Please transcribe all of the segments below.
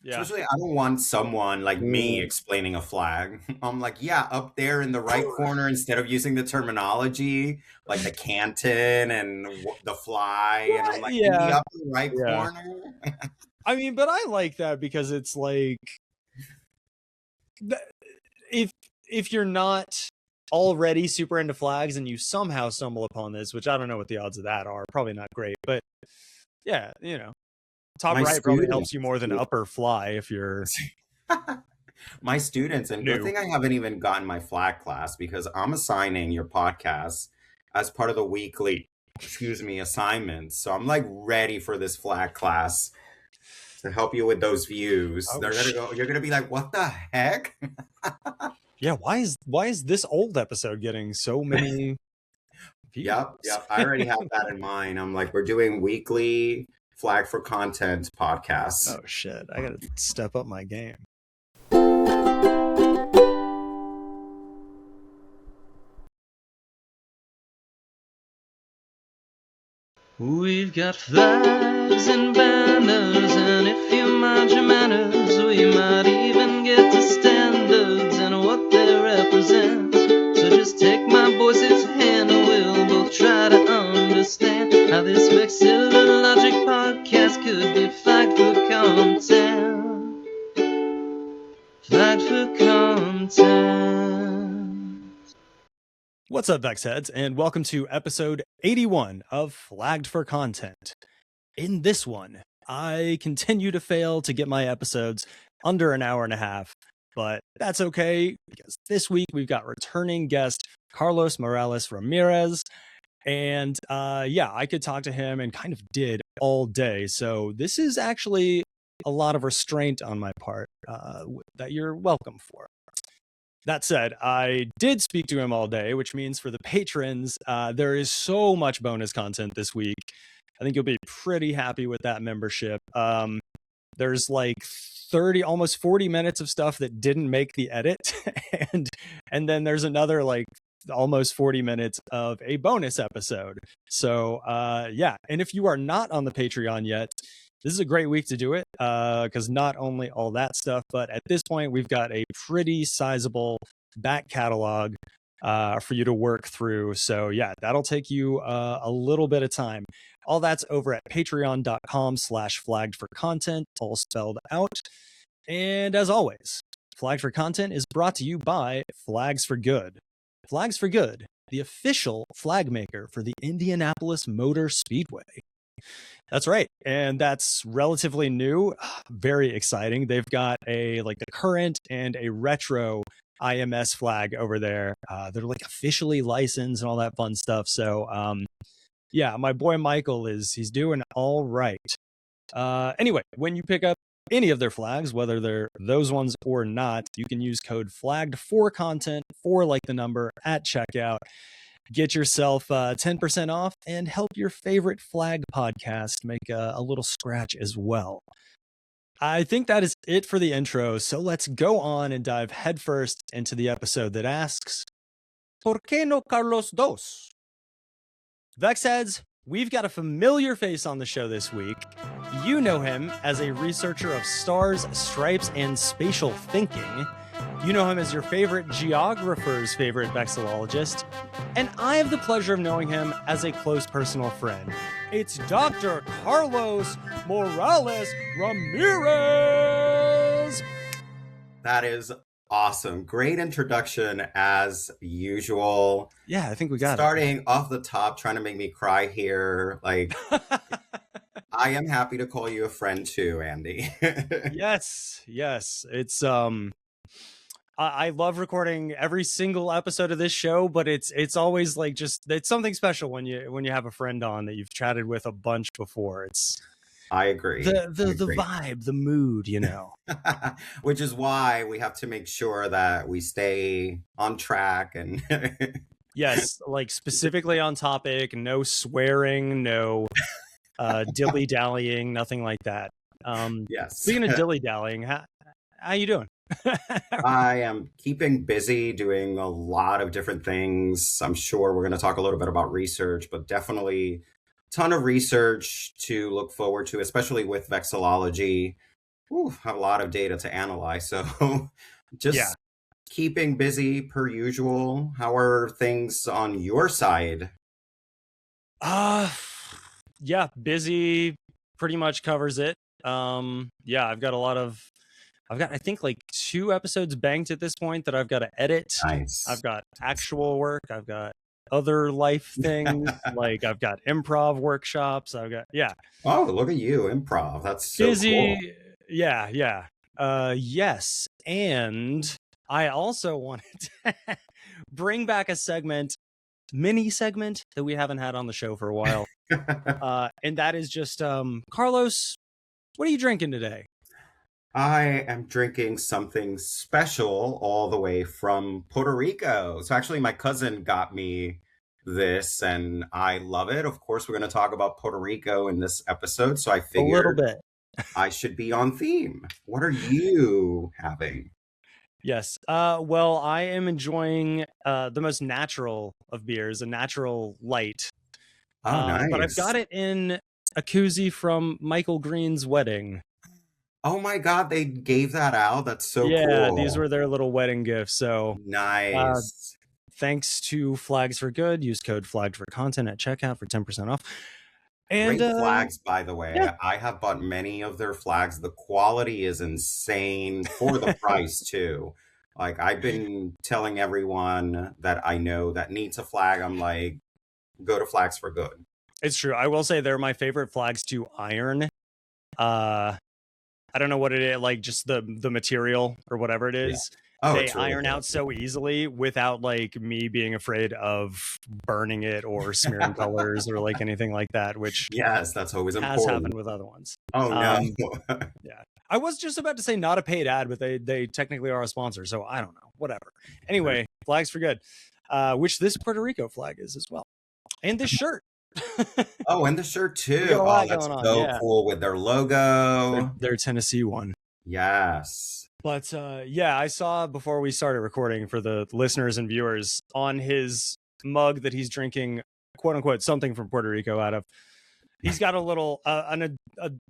Yeah. Especially, I don't want someone like me explaining a flag. I'm like, yeah, up there in the right corner instead of using the terminology like the canton and the fly. And I'm like, in the Yeah. upper right Yeah. corner. I mean, but I like that because it's like if you're not already super into flags and you somehow stumble upon this, which I don't know what the odds of that are, probably not great, but yeah, top My right probably students. helps you more than upper fly if you're My students, and good new. thing I haven't even gotten my flag class because I'm assigning your podcast as part of the weekly, assignments. So I'm like ready for this flag class to help you with those views. Oh, They're gonna go, you're gonna be like, what the heck? yeah. Why is this old episode getting so many views? Yep. I already have that in mind. I'm like, we're doing weekly flag for content podcasts. Oh shit! I gotta step up my game. We've got flags and banners, and if you mind your manners, we might even get to standards and what they represent. So just take my voice's hand and we'll both try to understand how this Vexillo-Geography podcast could be flagged for content. Flagged for content. What's up, Vex heads, and welcome to episode 81 of Flagged for Content. In this one, I continue to fail to get my episodes under an hour and a half, but that's okay because this week we've got returning guest Carlos Morales-Ramírez, and I could talk to him and kind of did all day. So this is actually a lot of restraint on my part that you're welcome for. That said, I did speak to him all day, which means for the patrons, there is so much bonus content this week. I think you'll be pretty happy with that membership. There's like 30, almost 40 minutes of stuff that didn't make the edit. and then there's another like almost 40 minutes of a bonus episode. So and if you are not on the Patreon yet, this is a great week to do it because not only all that stuff, but at this point, we've got a pretty sizable back catalog for you to work through. So yeah, that'll take you a little bit of time. All that's over at patreon.com/flagged for content, all spelled out. And as always, Flagged for Content is brought to you by Flags for Good. Flags for Good, the official flag maker for the Indianapolis Motor Speedway. That's right. And that's relatively new. Very exciting. They've got the current and a retro IMS flag over there. They're like officially licensed and all that fun stuff. So my boy Michael he's doing all right. Anyway, when you pick up any of their flags, whether they're those ones or not, you can use code flagged for content for like the number at checkout. Get yourself 10% off and help your favorite flag podcast make a little scratch as well. I think that is it for the intro, so let's go on and dive headfirst into the episode that asks, ¿Por qué no Carlos dos? Vex heads, we've got a familiar face on the show this week. You know him as a researcher of stars, stripes, and spatial thinking. You know him as your favorite geographer's favorite vexillologist, and I have the pleasure of knowing him as a close personal friend. It's Dr. Carlos Morales-Ramírez! That is awesome. Great introduction as usual. Yeah, I think we got Starting off the top, trying to make me cry here. Like, I am happy to call you a friend too, Andy. Yes. It's I love recording every single episode of this show, but it's always like it's something special when you have a friend on that you've chatted with a bunch before. I agree. The vibe, the mood, Which is why we have to make sure that we stay on track and yes, like specifically on topic, no swearing, no dilly-dallying, nothing like that. Yes. Speaking of dilly-dallying, how you doing? I am keeping busy doing a lot of different things. I'm sure we're going to talk a little bit about research, but definitely a ton of research to look forward to, especially with vexillology. Ooh, a lot of data to analyze. So Yeah. just keeping busy per usual. How are things on your side? Uh yeah, busy pretty much covers it. Yeah, I've got I think like 2 episodes banked at this point that I've got to edit. I've Nice. got actual work, I've got other life things, like I've got improv workshops, I've got Oh, look at you, improv. That's so cool. busy. Yeah. Yes, and I also wanted to bring back a mini segment that we haven't had on the show for a while. And that is just Carlos, what are you drinking today? I am drinking something special all the way from Puerto Rico. So actually, my cousin got me this and I love it. Of course, we're going to talk about Puerto Rico in this episode. So I A little figured bit. I should be on theme. What are you having? Yes. Well, I am enjoying the most natural of beers, a natural light. Oh, But I've got nice. it in a koozie from Michael Green's wedding. Oh my God, they gave that out. That's so Yeah, these cool. were their little wedding gifts. So uh, Nice. thanks to Flags for Good, use code Flagged for Content at checkout for 10% off. And Great flags, by the yeah, way. I have bought many of their flags. The quality is insane for the price, too. Like, I've been telling everyone that I know that needs a flag, I'm like, go to Flags for Good. it's true. I will say they're my favorite flags to iron. I don't know what it is, like just the material or whatever it Yeah. is. Oh, They it's really iron good. out so easily without like me being afraid of burning it or smearing colors or like anything like that, which Yes, that's always has important. happened with other ones. Oh, no. Yeah. I was just about to say not a paid ad, but they technically are a sponsor, so I don't know. Whatever. Anyway, Flags for Good. Which this Puerto Rico flag is as well. And this shirt. Oh, and the shirt, We got too. a Oh, lot that's going on. so Yeah. cool with their logo. Their Tennessee one. Yes. But yeah, I saw before we started recording for the listeners and viewers on his mug that he's drinking, quote unquote, something from Puerto Rico out of. He's got a little, an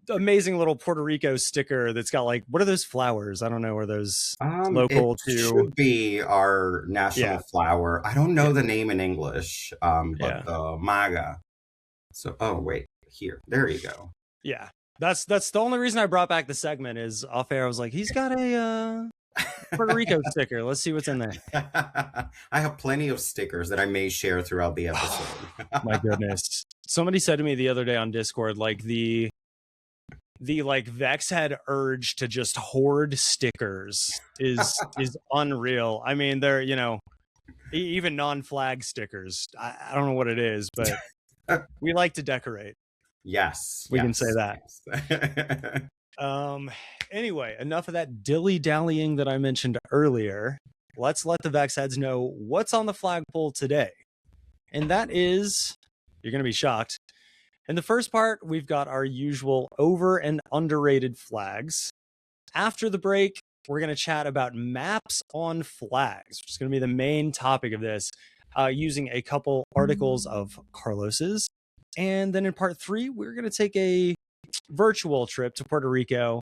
amazing little Puerto Rico sticker that's got like, what are those flowers? I don't know. Are those It local to? should be our national flower. I don't know the name in English, but the maga. So, oh wait, here, there you go. Yeah, that's the only reason I brought back the segment is off air. I was like, he's got a Puerto Rico sticker. Let's see what's in there. I have plenty of stickers that I may share throughout the episode. My goodness. Somebody said to me the other day on Discord, like the like Vex had urge to just hoard stickers is unreal. I mean, they're, you know, even non-flag stickers. I don't know what it is, but we like to decorate. Yes. We can say that. Yes. Anyway, enough of that dilly-dallying that I mentioned earlier. Let's let the Vex heads know what's on the flagpole today. And that is, you're going to be shocked. In the first part, we've got our usual over and underrated flags. After the break, we're going to chat about maps on flags, which is going to be the main topic of this, using a couple articles of Carlos's. And then in part 3, we're going to take a virtual trip to Puerto Rico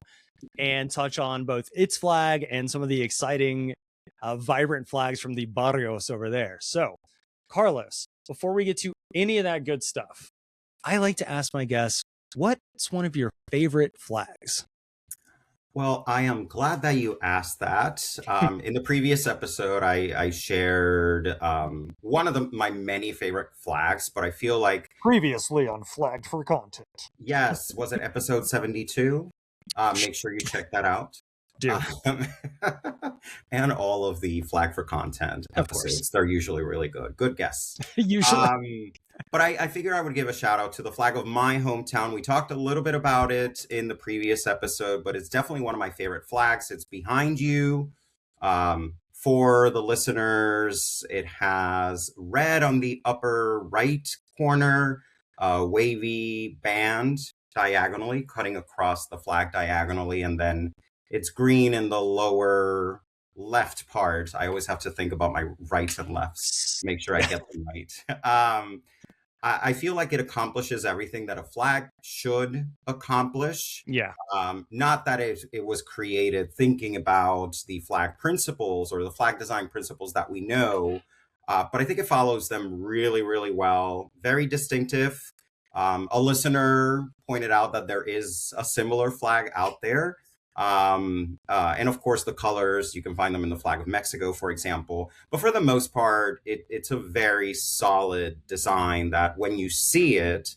and touch on both its flag and some of the exciting, vibrant flags from the barrios over there. So, Carlos, before we get to any of that good stuff, I like to ask my guests, what's one of your favorite flags? Well, I am glad that you asked that. In the previous episode, I shared one of my many favorite flags, but I feel like Previously on Flagged for Content. yes, was it episode 72? Make sure you check that out. Do. And all of the Flag for Content Of course. episodes. They're usually really good. Good guests. Usually. But I figure I would give a shout out to the flag of my hometown. We talked a little bit about it in the previous episode, but it's definitely one of my favorite flags. It's behind you. For the listeners, it has red on the upper right corner, wavy band diagonally, cutting across the flag diagonally, and then it's green in the lower left part. I always have to think about my right and lefts, make sure I get them right. I feel like it accomplishes everything that a flag should accomplish. Yeah. Not that it was created thinking about the flag principles or the flag design principles that we know, but I think it follows them really, really well. Very distinctive. A listener pointed out that there is a similar flag out there. And of course, the colors, you can find them in the flag of Mexico, for example. But for the most part, it's a very solid design that when you see it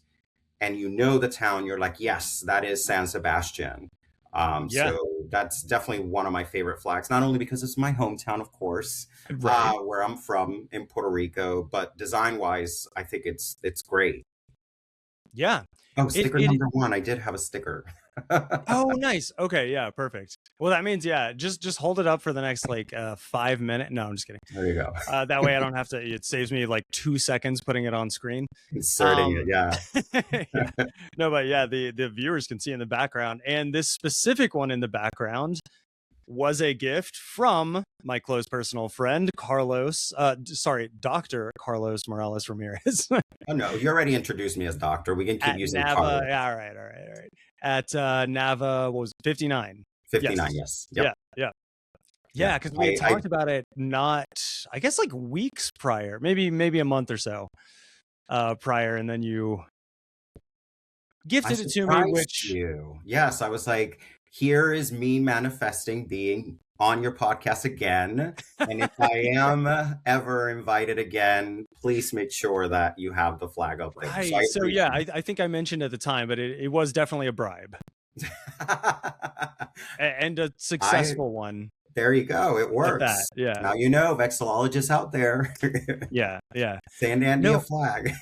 and you know the town, you're like, yes, that is San Sebastian. Yeah. So that's definitely one of my favorite flags, not only because it's my hometown, of course, Right. where I'm from in Puerto Rico, but design-wise, I think it's great. Yeah. Oh, It sticker it number one. I did have a sticker. Oh, nice. Okay, yeah, perfect. Well, that means yeah, just hold it up for the next like 5 minutes. No, I'm just kidding. There you go. That way I don't have to. It saves me like 2 seconds putting it on screen. Inserting it, yeah. Yeah. No, but yeah, the viewers can see in the background, and this specific one in the background was a gift from my close personal friend Carlos. Dr. Carlos Morales-Ramírez Oh no, you already introduced me as doctor. We can keep at using Nava. Carlos. Yeah, all right. At Nava, what was it, 59? 59, yes. Yep. Yeah, because we had talked about it not, I guess, like weeks prior, maybe a month or so prior, and then you gifted it to me, which you. Yes, I was like, here is me manifesting being on your podcast again. And if I am ever invited again, please make sure that you have the flag up there. right. So yeah, I think I mentioned at the time, but it was definitely a bribe and a successful one. There you go. It At works. that, yeah. Now you know, vexillologists out there. Yeah. Send Andy a flag.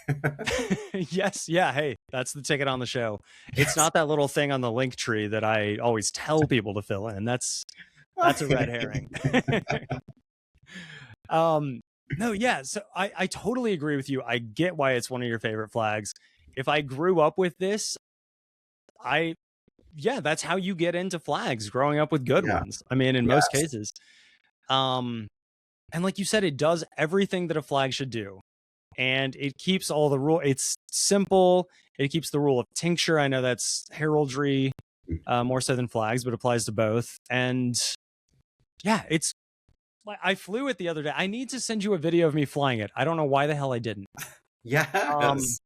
Yes, yeah. Hey, that's the ticket on the show. It's not that little thing on the link tree that I always tell people to fill in. That's a red herring. No, yeah. So I totally agree with you. I get why it's one of your favorite flags. If I grew up with this, that's how you get into flags, growing up with good ones. I mean, in most cases. And like you said, it does everything that a flag should do. And it keeps all the rule. It's simple. It keeps the rule of tincture. I know that's heraldry more so than flags, but applies to both. And yeah, it's like I flew it the other day. I need to send you a video of me flying it. I don't know why the hell I didn't. Yes.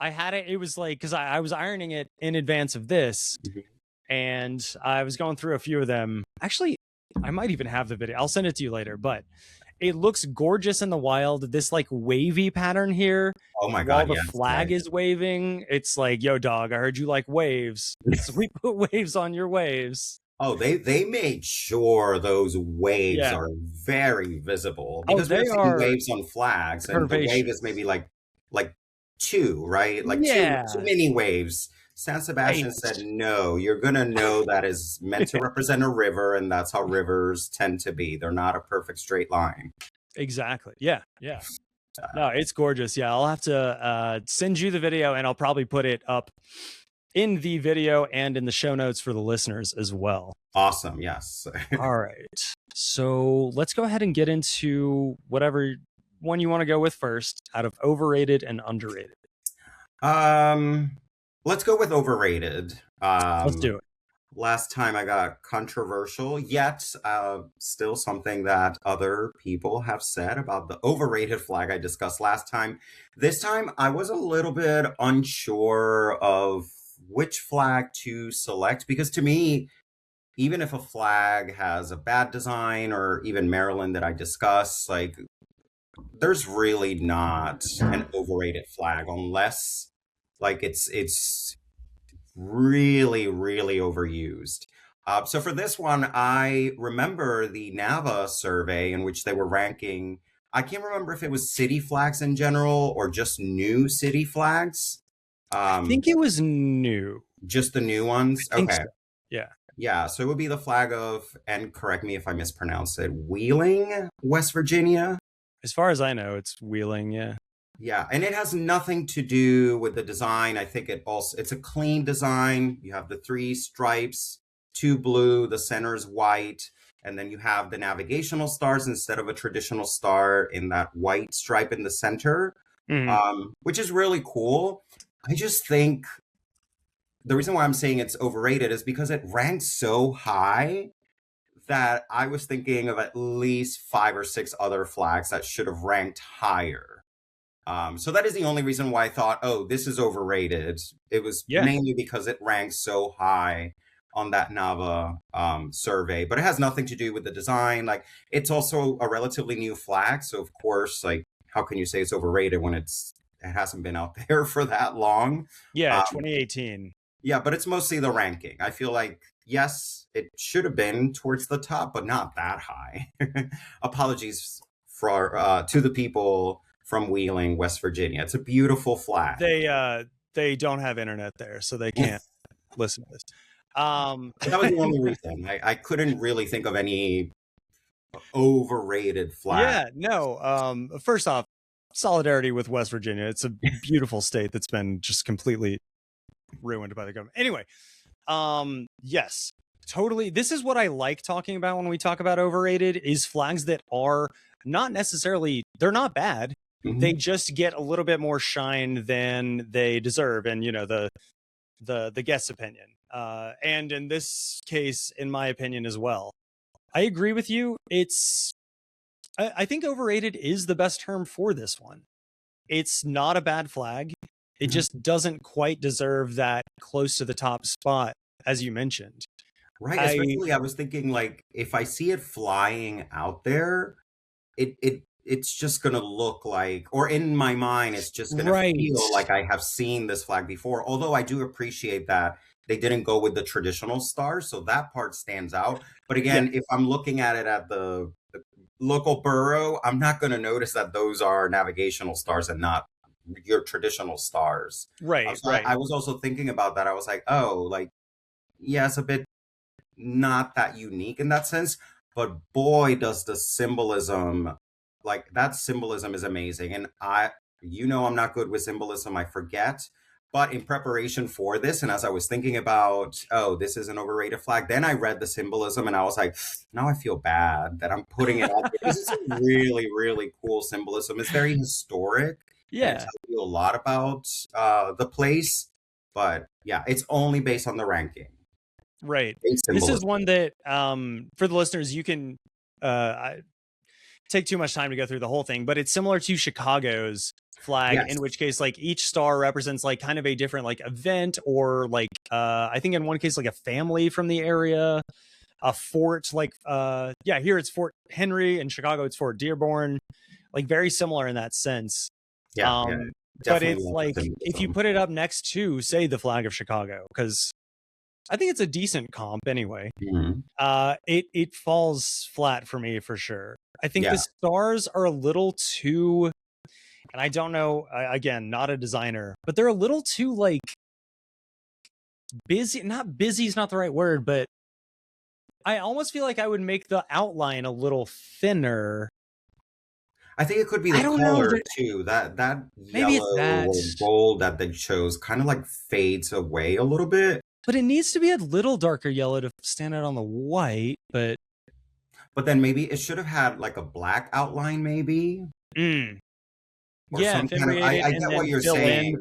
I had it. It was like, because I was ironing it in advance of this, and I was going through a few of them. Actually, I might even have the video. I'll send it to you later, but it looks gorgeous in the wild. This like wavy pattern here. Oh my God. While the flag is waving, it's like, yo, dog, I heard you like waves. So we put waves on your waves. Oh, they made sure those waves are very visible, because they are waves on flags, and the wave is maybe like two, right? Like two mini waves. San Sebastian said, no, you're going to know that is meant to represent a river, and that's how rivers tend to be. They're not a perfect straight line. Exactly. Yeah. No, it's gorgeous. Yeah, I'll have to send you the video, and I'll probably put it up in the video and in the show notes for the listeners as well. Awesome. Yes. All right. So let's go ahead and get into whatever one you want to go with first out of overrated and underrated. Let's go with overrated. Let's do it. Last time I got controversial, yet still something that other people have said about the overrated flag I discussed last time. This time I was a little bit unsure of which flag to select, because to me, even if a flag has a bad design, or even Maryland that I discuss, like, there's really not an overrated flag unless like it's really, really overused. So for this one, I remember the NAVA survey in which they were ranking, I can't remember if it was city flags in general or just new city flags. I think it was new. Just the new ones? Okay. So. Yeah. Yeah, so it would be the flag of, and correct me if I mispronounce it, Wheeling, West Virginia. As far as I know, it's Wheeling, yeah. Yeah, and it has nothing to do with the design. I think it's a clean design. You have the 3 stripes, 2 blue, the center is white, and then you have the navigational stars instead of a traditional star in that white stripe in the center. which is really cool. I just think the reason why I'm saying it's overrated is because it ranks so high that I was thinking of at least 5 or 6 other flags that should have ranked higher. So that is the only reason why I thought, oh, this is overrated. It was mainly because it ranks so high on that NAVA survey, but it has nothing to do with the design. Like, it's also a relatively new flag, so of course, like, how can you say it's overrated when it hasn't been out there for that long? Yeah, 2018. Yeah, but it's mostly the ranking. I feel like, yes, it should have been towards the top, but not that high. Apologies for to the people from Wheeling, West Virginia. It's a beautiful flag. They don't have internet there, so they can't listen to this. That was the only reason. I couldn't really think of any overrated flag. Yeah, no. First off, solidarity with West Virginia. It's a beautiful state that's been just completely ruined by the government. Anyway, yes, totally. This is what I like talking about when we talk about overrated, is flags that are not necessarily, they're not bad. They just get a little bit more shine than they deserve, and the guest's opinion. And in this case, in my opinion as well, I agree with you. I think overrated is the best term for this one. It's not a bad flag. It just doesn't quite deserve that close to the top spot, as you mentioned. Right. Especially, I was thinking, like, if I see it flying out there, it's just going to look like, or in my mind, it's just going to feel like I have seen this flag before. Although I do appreciate that they didn't go with the traditional stars, so that part stands out. But again, if I'm looking at it at the local borough, I'm not going to notice that those are navigational stars and not your traditional stars. Right. I was also thinking about that. I was like, oh, like, yeah, it's a bit not that unique in that sense, but boy, does the symbolism, like, that symbolism is amazing. And I'm not good with symbolism, I forget. But in preparation for this, and as I was thinking about, oh, this is an overrated flag, then I read the symbolism and I was like, now I feel bad that I'm putting it out there. This is a really, really cool symbolism. It's very historic. Yeah. It tells you a lot about the place. But yeah, it's only based on the ranking. Right. This is one that, for the listeners, you can take too much time to go through the whole thing, but it's similar to Chicago's flag, in which case, like, each star represents like kind of a different like event, or like I think in one case like a family from the area, a fort, like here it's Fort Henry, in Chicago it's Fort Dearborn, like very similar in that sense. But it's like, if you put it up next to, say, the flag of Chicago, because I think it's a decent comp anyway, it falls flat for me for sure. I think the stars are a little too, and I don't know, again, not a designer, but they're a little too like busy. Not busy is not the right word, but I almost feel like I would make the outline a little thinner. I think it could be the color too. That yellow or gold that they chose kind of like fades away a little bit. But it needs to be a little darker yellow to stand out on the white. But then maybe it should have had like a black outline, maybe. Yeah, I get what you're saying.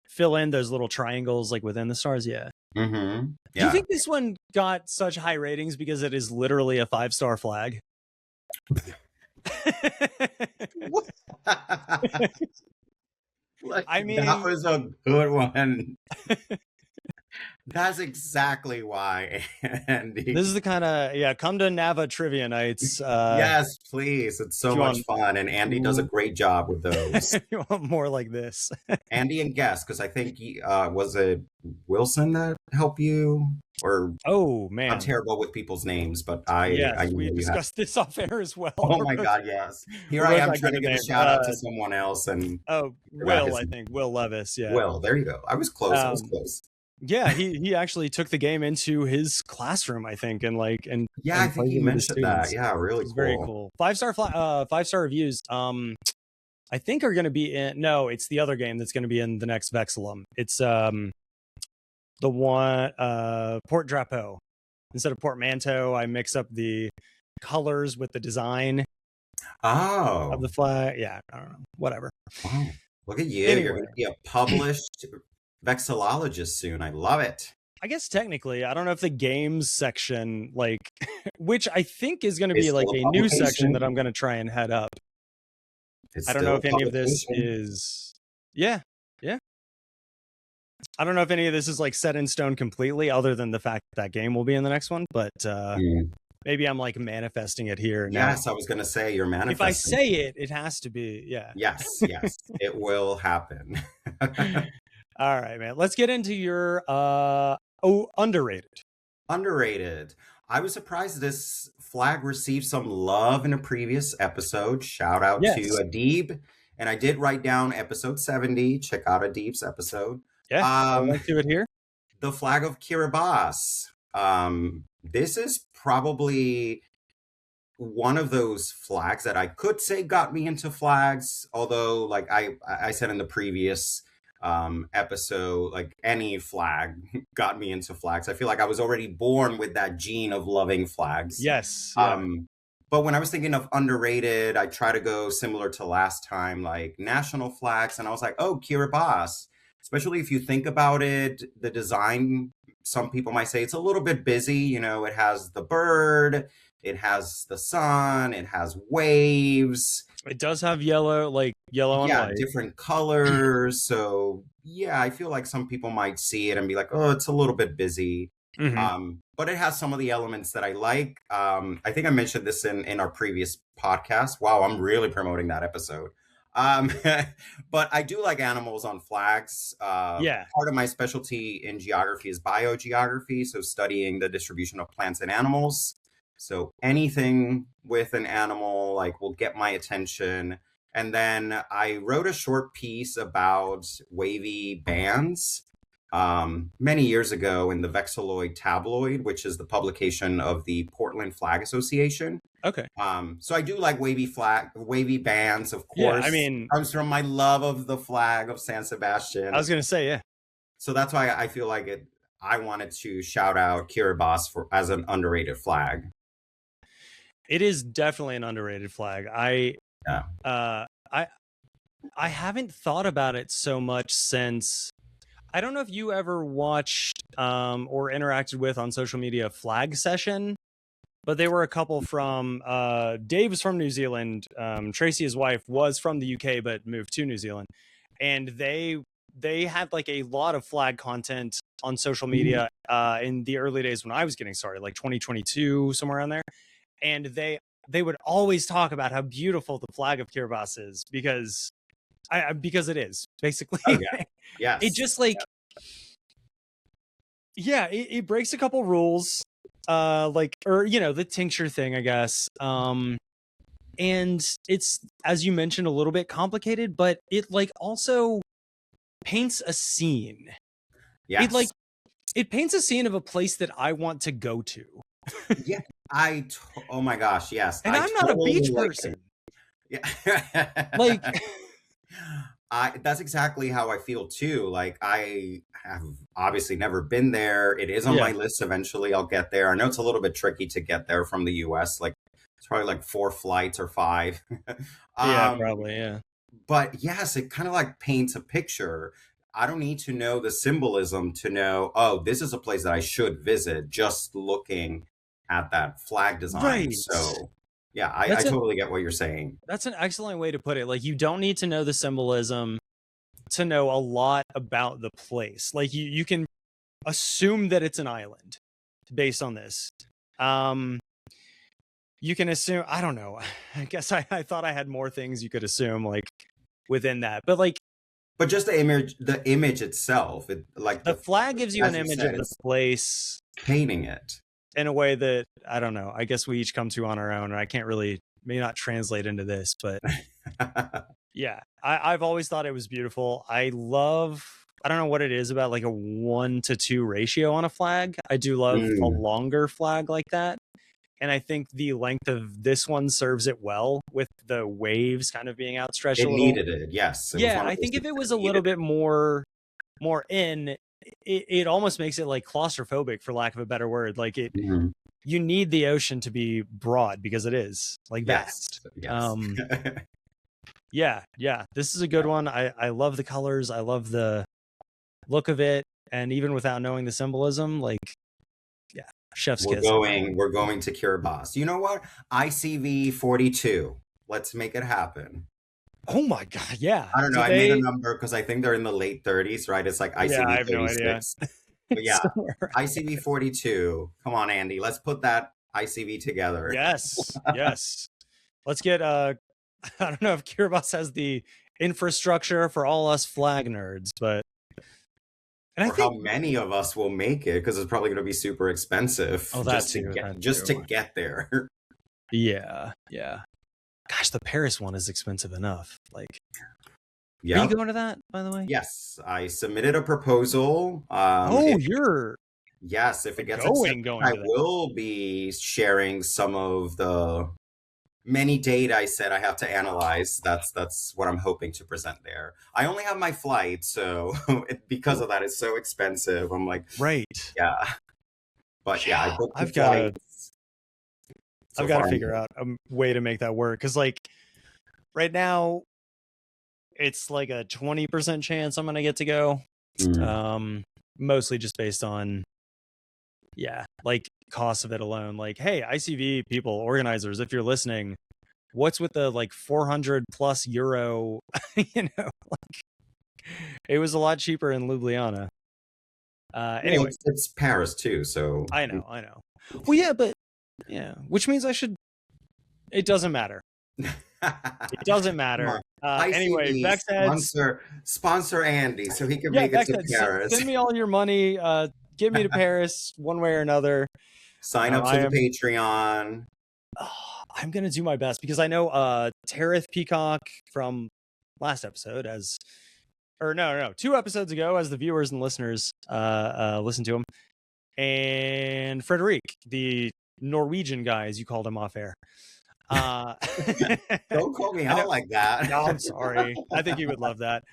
Fill in those little triangles like within the stars. Yeah. Do you think this one got such high ratings because it is literally a 5-star flag? I mean, that was a good one. That's exactly why, Andy. This is the kind of, come to Nava trivia nights. Yes, please. It's so much fun, and Andy does a great job with those. You want more like this. Andy and guest, because I think, was it Wilson that helped you? Or oh man, I'm terrible with people's names, but we discussed this off air as well. Oh my god, yes. Here I am trying to give a shout out to someone else, and Will, I think Will Levis. Yeah, Will. There you go. I was close. Yeah, he actually took the game into his classroom, I think, and I think he mentioned that. Yeah, really cool. Very cool. 5-star reviews. I think are going to be in. No, it's the other game that's going to be in the next Vexillum. It's the one Port Drapeau instead of Portmanteau. I mix up the colors with the design of the flag. Yeah, I don't know, whatever. Wow. Look at you. Anyway. You're going to be a published vexillologist soon. I love it. I guess technically, I don't know if the games section, like, which I think is going to It's be like still a new section publication. that I'm going to try and head up. It's I don't know still if any of this publication. is, yeah. I don't know if any of this is like set in stone completely, other than the fact that game will be in the next one. But maybe I'm like manifesting it here now. Yes, I was going to say you're manifesting. If I say it, it has to be, yeah. Yes, it will happen. All right, man. Let's get into your underrated. Underrated. I was surprised this flag received some love in a previous episode. Shout out Yes. to Adib. And I did write down episode 70. Check out Adib's episode. Yeah, I'll link to it here. The flag of Kiribati. This is probably one of those flags that I could say got me into flags. Although, like I said in the previous episode, like any flag got me into flags. I feel like I was already born with that gene of loving flags. Yes. Yeah. But when I was thinking of underrated, I try to go similar to last time, like national flags. And I was like, oh, Kiribati. Especially if you think about it, the design, some people might say it's a little bit busy. You know, it has the bird, it has the sun, it has waves. It does have yellow and white. Different colors. So yeah, I feel like some people might see it and be like, oh, it's a little bit busy. But it has some of the elements that I like. I think I mentioned this in our previous podcast. Wow, I'm really promoting that episode. But I do like animals on flags. Part of my specialty in geography is biogeography, so studying the distribution of plants and animals. So anything with an animal like will get my attention. And then I wrote a short piece about wavy bands many years ago in the Vexillo tabloid, which is the publication of the Portland Flag Association. Okay. So I do like wavy bands, of course. Yeah, I mean, comes from my love of the flag of San Sebastian. I was gonna say, yeah. So that's why I feel like I wanted to shout out Kiribati as an underrated flag. It is definitely an underrated flag. I haven't thought about it so much since. I don't know if you ever watched or interacted with on social media Flag Session, but they were a couple from Dave's from New Zealand. Tracy, his wife, was from the UK but moved to New Zealand, and they had like a lot of flag content on social media in the early days when I was getting started, like 2022, somewhere around there. And they would always talk about how beautiful the flag of Kiribati is because it is basically. Oh, yeah. Yes. It just like, it breaks a couple rules, the tincture thing, I guess. And it's, as you mentioned, a little bit complicated, but it like also paints a scene. Yes. It paints a scene of a place that I want to go to. Yeah. Oh my gosh, yes. And I'm not a beach person. Yeah. Like, that's exactly how I feel too. Like I have obviously never been there. It is on my list. Eventually I'll get there. I know it's a little bit tricky to get there from the US. Like it's probably like 4 flights or 5. Probably, yeah. But yes, it kind of like paints a picture. I don't need to know the symbolism to know, oh, this is a place that I should visit just looking at that flag design. Right. So yeah, I totally get what you're saying. That's an excellent way to put it. Like, you don't need to know the symbolism to know a lot about the place. Like, you can assume that it's an island based on this. You can assume, I don't know. I guess I thought I had more things you could assume, like, within that. But just the image itself, the flag gives you an image of the place. Painting it in a way that, I don't know, I guess we each come to on our own, and I can't really, may not translate into this, but yeah, I've always thought it was beautiful. I don't know what it is about like a 1-to-2 ratio on a flag. I do love a longer flag like that. And I think the length of this one serves it well with the waves kind of being outstretched a little. It needed it, yes. Yeah, I think if it was a little bit more in, it almost makes it like claustrophobic, for lack of a better word. Like you need the ocean to be broad because it is like vast. Yes. Yeah. This is a good one. I love the colors. I love the look of it. And even without knowing the symbolism, like, yeah, chef's kiss. We're going to Kiribati. You know what? ICV 42. Let's make it happen. Oh my God. Yeah. I don't know. I made a number because I think they're in the late 30s, right? It's like ICV I have 36. no idea. But yeah, ICV 42. Come on, Andy. Let's put that ICV together. Yes. Let's get I don't know if Kiribati has the infrastructure for all us flag nerds, but I think how many of us will make it, because it's probably going to be super expensive just to get there. Yeah. Gosh, the Paris one is expensive enough. Like, are you going to that, by the way? Yes, I submitted a proposal. Yes, if it gets accepted, I will be sharing some of the many data I said I have to analyze. That's what I'm hoping to present there. I only have my flight, so because of that, it's so expensive. I'm like, right. Yeah. But yeah, I booked I've got to figure out a way to make that work. Because like right now, it's like a 20% chance I'm going to get to go. Mostly just based on, like cost of it alone. Like, hey, ICV people, organizers, if you're listening, what's with the like 400 plus euro? Like it was a lot cheaper in Ljubljana. Anyway, it's Paris too, so I know. Well, yeah, but which means it doesn't matter. It doesn't matter. Anyway, Vexheads, sponsor Andy so he can make it to Paris. Send me all your money. Get me to Paris one way or another. Sign up to the Patreon. I'm going to do my best because I know Tareth Peacock from last episode 2 episodes ago, as the viewers and listeners listen to him, and Frederic, the Norwegian guy, as you called him off air. Don't call me out like that. No, I'm sorry. I think you would love that.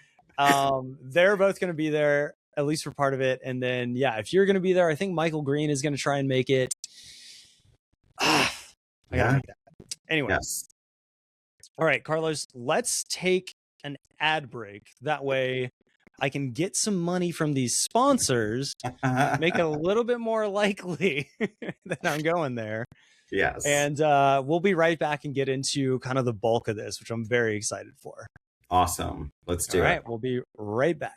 They're both going to be there, at least for part of it. And then, if you're going to be there, I think Michael Green is going to try and make it. I got to make that. Anyway. Yes. All right, Carlos, let's take an ad break. That way I can get some money from these sponsors, make it a little bit more likely that I'm going there. Yes. And we'll be right back and get into kind of the bulk of this, which I'm very excited for. Awesome. Let's do it. All right. We'll be right back.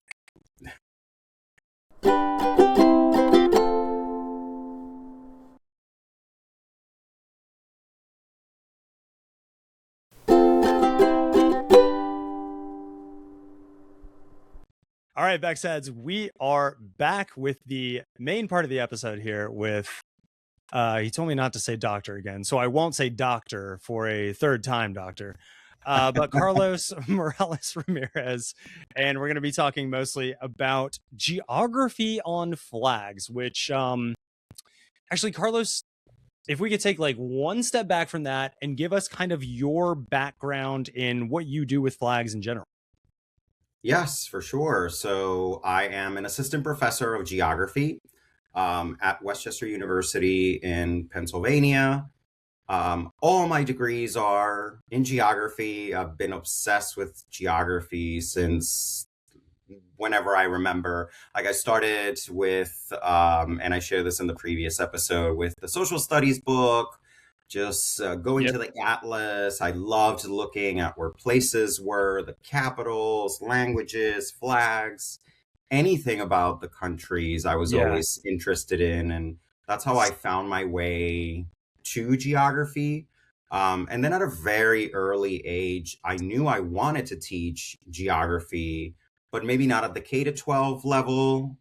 All right, Vexheads, we are back with the main part of the episode here with he told me not to say doctor again, so I won't say doctor for a third time, doctor. But Carlos Morales-Ramírez, and we're going to be talking mostly about geography on flags, which actually, Carlos, if we could take like one step back from that and give us kind of your background in what you do with flags in general. Yes, for sure. So I am an assistant professor of geography at Westchester University in Pennsylvania. All my degrees are in geography. I've been obsessed with geography since whenever I remember. Like I started with, and I shared this in the previous episode, with the social studies book, just going to the atlas. I loved looking at where places were, the capitals, languages, flags, anything about the countries I was always interested in. And that's how I found my way to geography. And then at a very early age, I knew I wanted to teach geography, but maybe not at the K-12 level,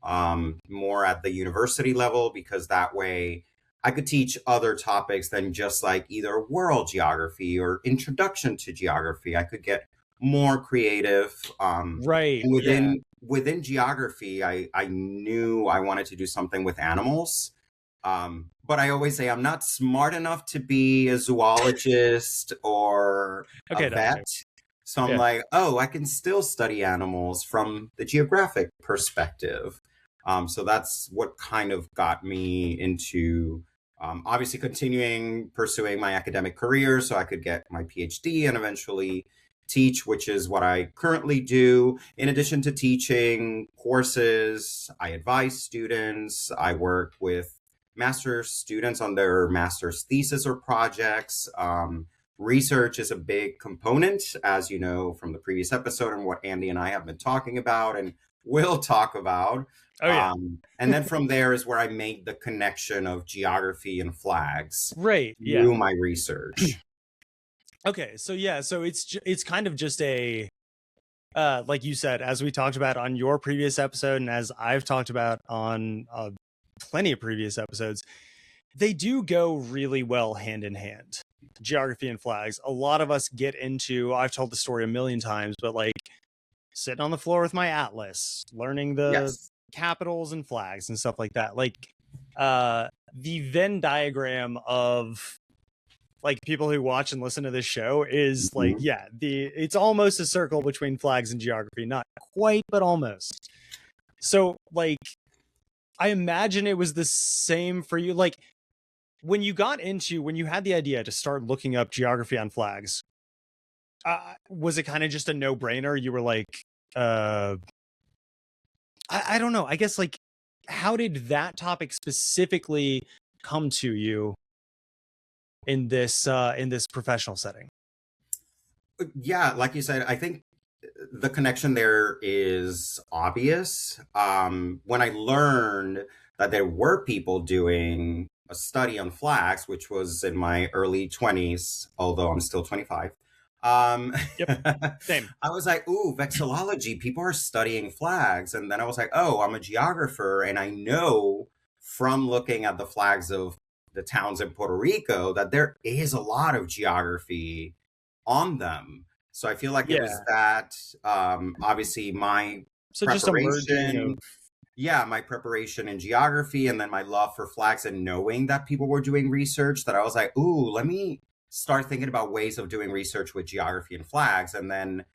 more at the university level, because that way I could teach other topics than just like either world geography or introduction to geography. I could get more creative. Right. And within geography, I knew I wanted to do something with animals. But I always say I'm not smart enough to be a zoologist or a vet. So I'm like, I can still study animals from the geographic perspective. So that's what kind of got me into obviously pursuing my academic career so I could get my PhD and eventually teach, which is what I currently do. In addition to teaching courses, I advise students. I work with master's students on their master's thesis or projects. Research is a big component, as you know from the previous episode, and what Andy and I have been talking about and will talk about. Oh yeah. And then from there is where I made the connection of geography and flags Right. Yeah. through my research. Okay. So yeah. So it's kind of just a like you said, as we talked about on your previous episode, and as I've talked about on plenty of previous episodes, they do go really well hand in hand. Geography and flags. A lot of us get into, I've told the story a million times, but like sitting on the floor with my atlas, learning the Yes. capitals and flags and stuff like that. Like the Venn diagram of like people who watch and listen to this show is like, yeah, it's almost a circle between flags and geography. Not quite, but almost. So like, I imagine it was the same for you. Like when you had the idea to start looking up geography on flags, was it kind of just a no-brainer? You were like, I don't know. I guess like, how did that topic specifically come to you in this professional setting? Yeah, like you said, I think the connection there is obvious. When I learned that there were people doing a study on flags, which was in my early 20s, although I'm still 25. Yep, same. I was like, ooh, vexillology, people are studying flags. And then I was like, oh, I'm a geographer. And I know from looking at the flags of the towns in Puerto Rico that there is a lot of geography on them. So I feel like it was that, obviously my preparation, my preparation in geography, and then my love for flags and knowing that people were doing research, that I was like, ooh, let me start thinking about ways of doing research with geography and flags. And then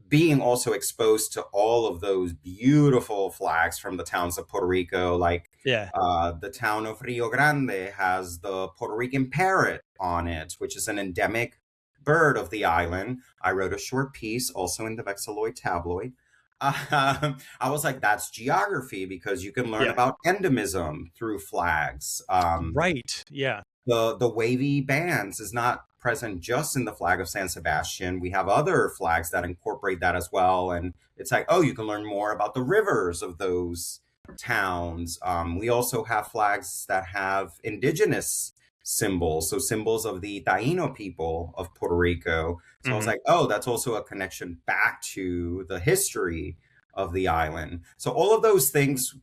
being also exposed to all of those beautiful flags from the towns of Puerto Rico, like the town of Rio Grande has the Puerto Rican parrot on it, which is an endemic bird of the island. I wrote a short piece also in the Vexilloid tabloid. I was like, that's geography, because you can learn about endemism through flags. Right. Yeah. The wavy bands is not present just in the flag of San Sebastian. We have other flags that incorporate that as well. And it's like, oh, you can learn more about the rivers of those towns. We also have flags that have indigenous symbols, so symbols of the Taino people of Puerto Rico. So I was like, oh, that's also a connection back to the history of the island. So all of those things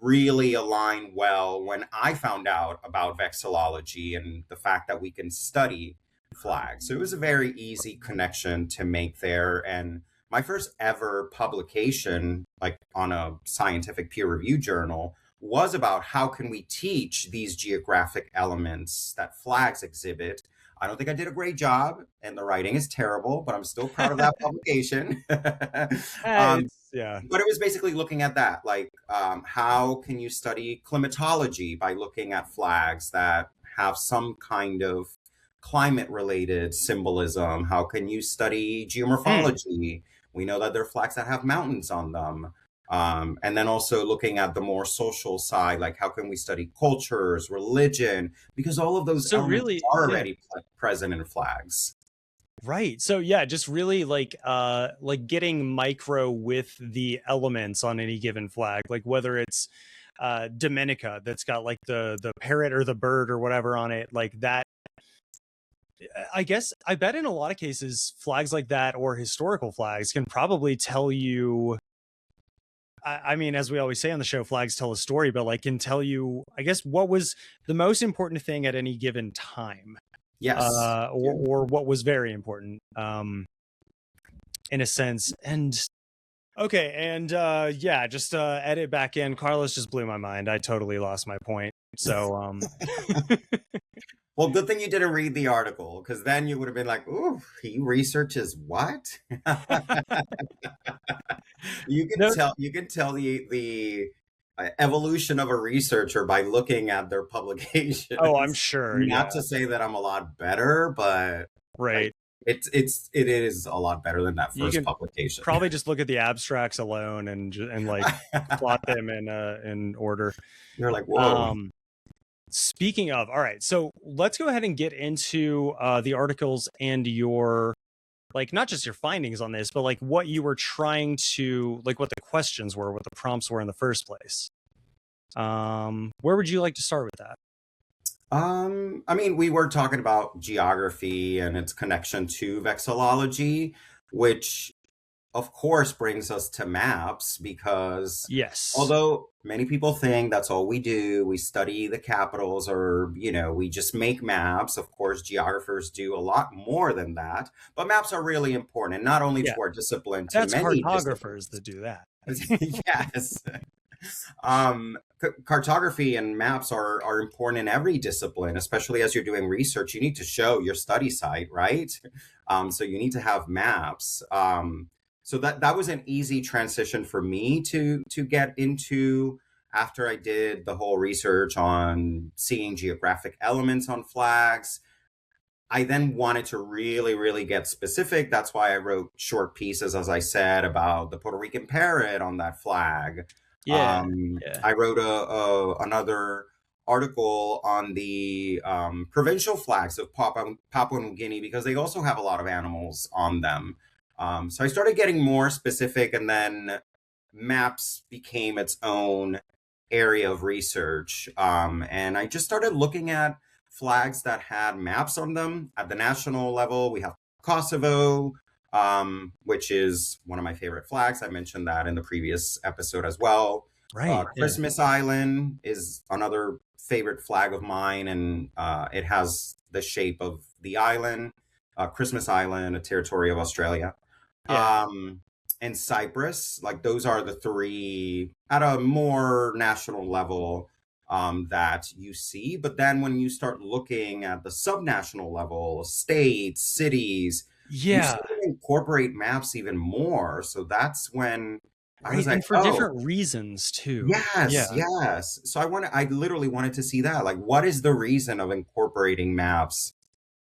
really align well when I found out about vexillology and the fact that we can study flags. So it was a very easy connection to make there. And my first ever publication, like on a scientific peer-reviewed journal, was about how can we teach these geographic elements that flags exhibit. I don't think I did a great job, and the writing is terrible, but I'm still proud of that publication. But it was basically looking at that, like how can you study climatology by looking at flags that have some kind of climate-related symbolism? How can you study geomorphology? We know that there are flags that have mountains on them. And then also looking at the more social side, like how can we study cultures, religion, because all of those elements really are already present in flags. Right. So yeah, just really like getting micro with the elements on any given flag, like whether it's Dominica that's got like the parrot or the bird or whatever on it, like that. I bet in a lot of cases, flags like that or historical flags can probably tell you, I mean, as we always say on the show, flags tell a story, but like can tell you, I guess, what was the most important thing at any given time. Yes. Or what was very important, in a sense. And okay. And just edit back in. Carlos just blew my mind. I totally lost my point. So, well, good thing you didn't read the article, because then you would have been like, ooh, he researches what? You can tell the evolution of a researcher by looking at their publications. Oh, I'm sure. Not to say that I'm a lot better, but right. It is a lot better than that You first can publication. probably just look at the abstracts alone and like plot them in order. You're like, whoa. Speaking of, all right, so let's go ahead and get into the articles and your, like, not just your findings on this, but like what you were trying to, like, what the questions were, what the prompts were in the first place. Where would you like to start with that? I mean, we were talking about geography and its connection to vexillology, which of course brings us to maps because Yes. although many people think that's all we do, we study the capitals or, we just make maps. Of course, geographers do a lot more than that, but maps are really important, not only Yeah. to our discipline, to That's many cartographers disciplines. that do that. Yes. Cartography and maps are important in every discipline, especially as you're doing research. You need to show your study site, right? So you need to have maps. So that was an easy transition for me to get into after I did the whole research on seeing geographic elements on flags. I then wanted to really, really get specific. That's why I wrote short pieces, as I said, about the Puerto Rican parrot on that flag. Yeah. I wrote another article on the provincial flags of Papua New Guinea because they also have a lot of animals on them. So I started getting more specific, and then maps became its own area of research. And I just started looking at flags that had maps on them at the national level. We have Kosovo, which is one of my favorite flags. I mentioned that in the previous episode as well. Right. Christmas Island is another favorite flag of mine, and it has the shape of the island, Christmas Island, a territory of Australia. Yeah. And Cyprus, like those are the three at a more national level that you see. But then when you start looking at the subnational level, states, cities, you Yeah. start to incorporate maps even more. So that's when I Right. was like, And for different reasons too. yes, Yeah. yes. So I literally wanted to see that. Like, what is the reason of incorporating maps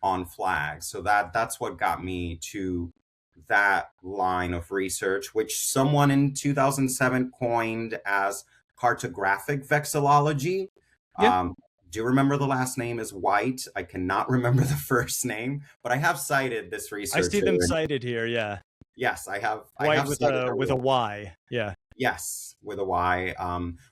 on flags? So that's what got me to that line of research, which someone in 2007 coined as cartographic vexillology. Yeah. Do you remember the last name is White? I cannot remember the first name, but I have cited this I researcher. see them cited here. Yeah. Yes, I have. I White have with cited a Y. Yeah. Yes, with a Y.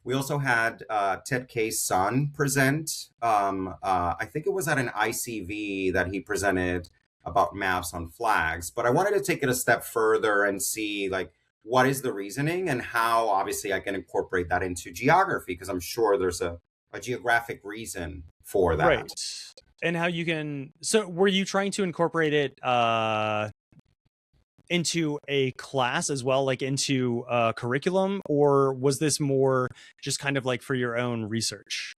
We also had Ted K's son present. I think it was at an ICV that he presented about maps on flags. But I wanted to take it a step further and see like what is the reasoning and how obviously I can incorporate that into geography because I'm sure there's a geographic reason for that. Right. And how you can. So were you trying to incorporate it into a class as well, like into a curriculum, or was this more just kind of like for your own research?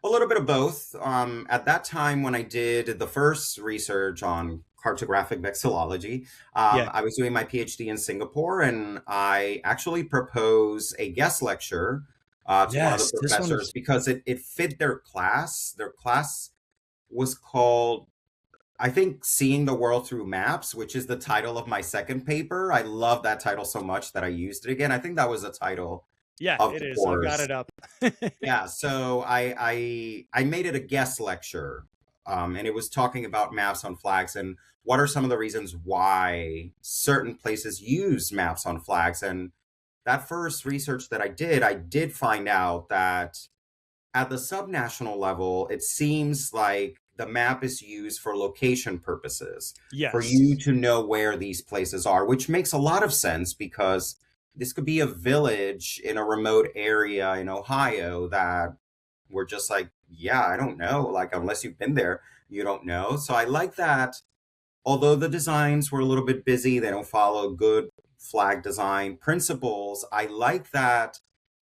A little bit of both. At that time, when I did the first research on cartographic vexillology, Yeah. I was doing my PhD in Singapore, and I actually proposed a guest lecture to one of Yes, the this one professors was. because it fit their class. Their class was called, I think, Seeing the World Through Maps, which is the title of my second paper. I love that title so much that I used it again. I think that was the title Yeah, of it the is. I've got course. it up. Yeah, so I made it a guest lecture, and it was talking about maps on flags and what are some of the reasons why certain places use maps on flags. And that first research that I did find out that at the subnational level, it seems like the map is used for location purposes, for Yes. you to know where these places are, which makes a lot of sense because this could be a village in a remote area in Ohio that we're just like, yeah, I don't know. Like, unless you've been there, you don't know. So I like that. Although the designs were a little bit busy, they don't follow good flag design principles. I like that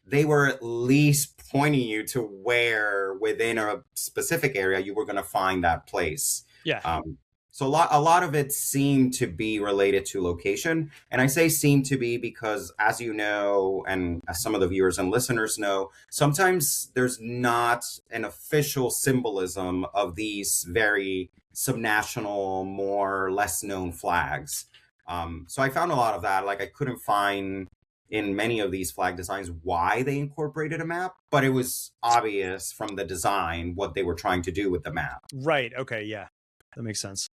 they were at least pointing you to where within a specific area you were going to find that place. Yeah. So a lot of it seemed to be related to location. And I say seem to be because, as you know, and as some of the viewers and listeners know, sometimes there's not an official symbolism of these very subnational, more less known flags. So I found a lot of that. Like I couldn't find in many of these flag designs why they incorporated a map, but it was obvious from the design what they were trying to do with the map. Right. Okay. Yeah, that makes sense.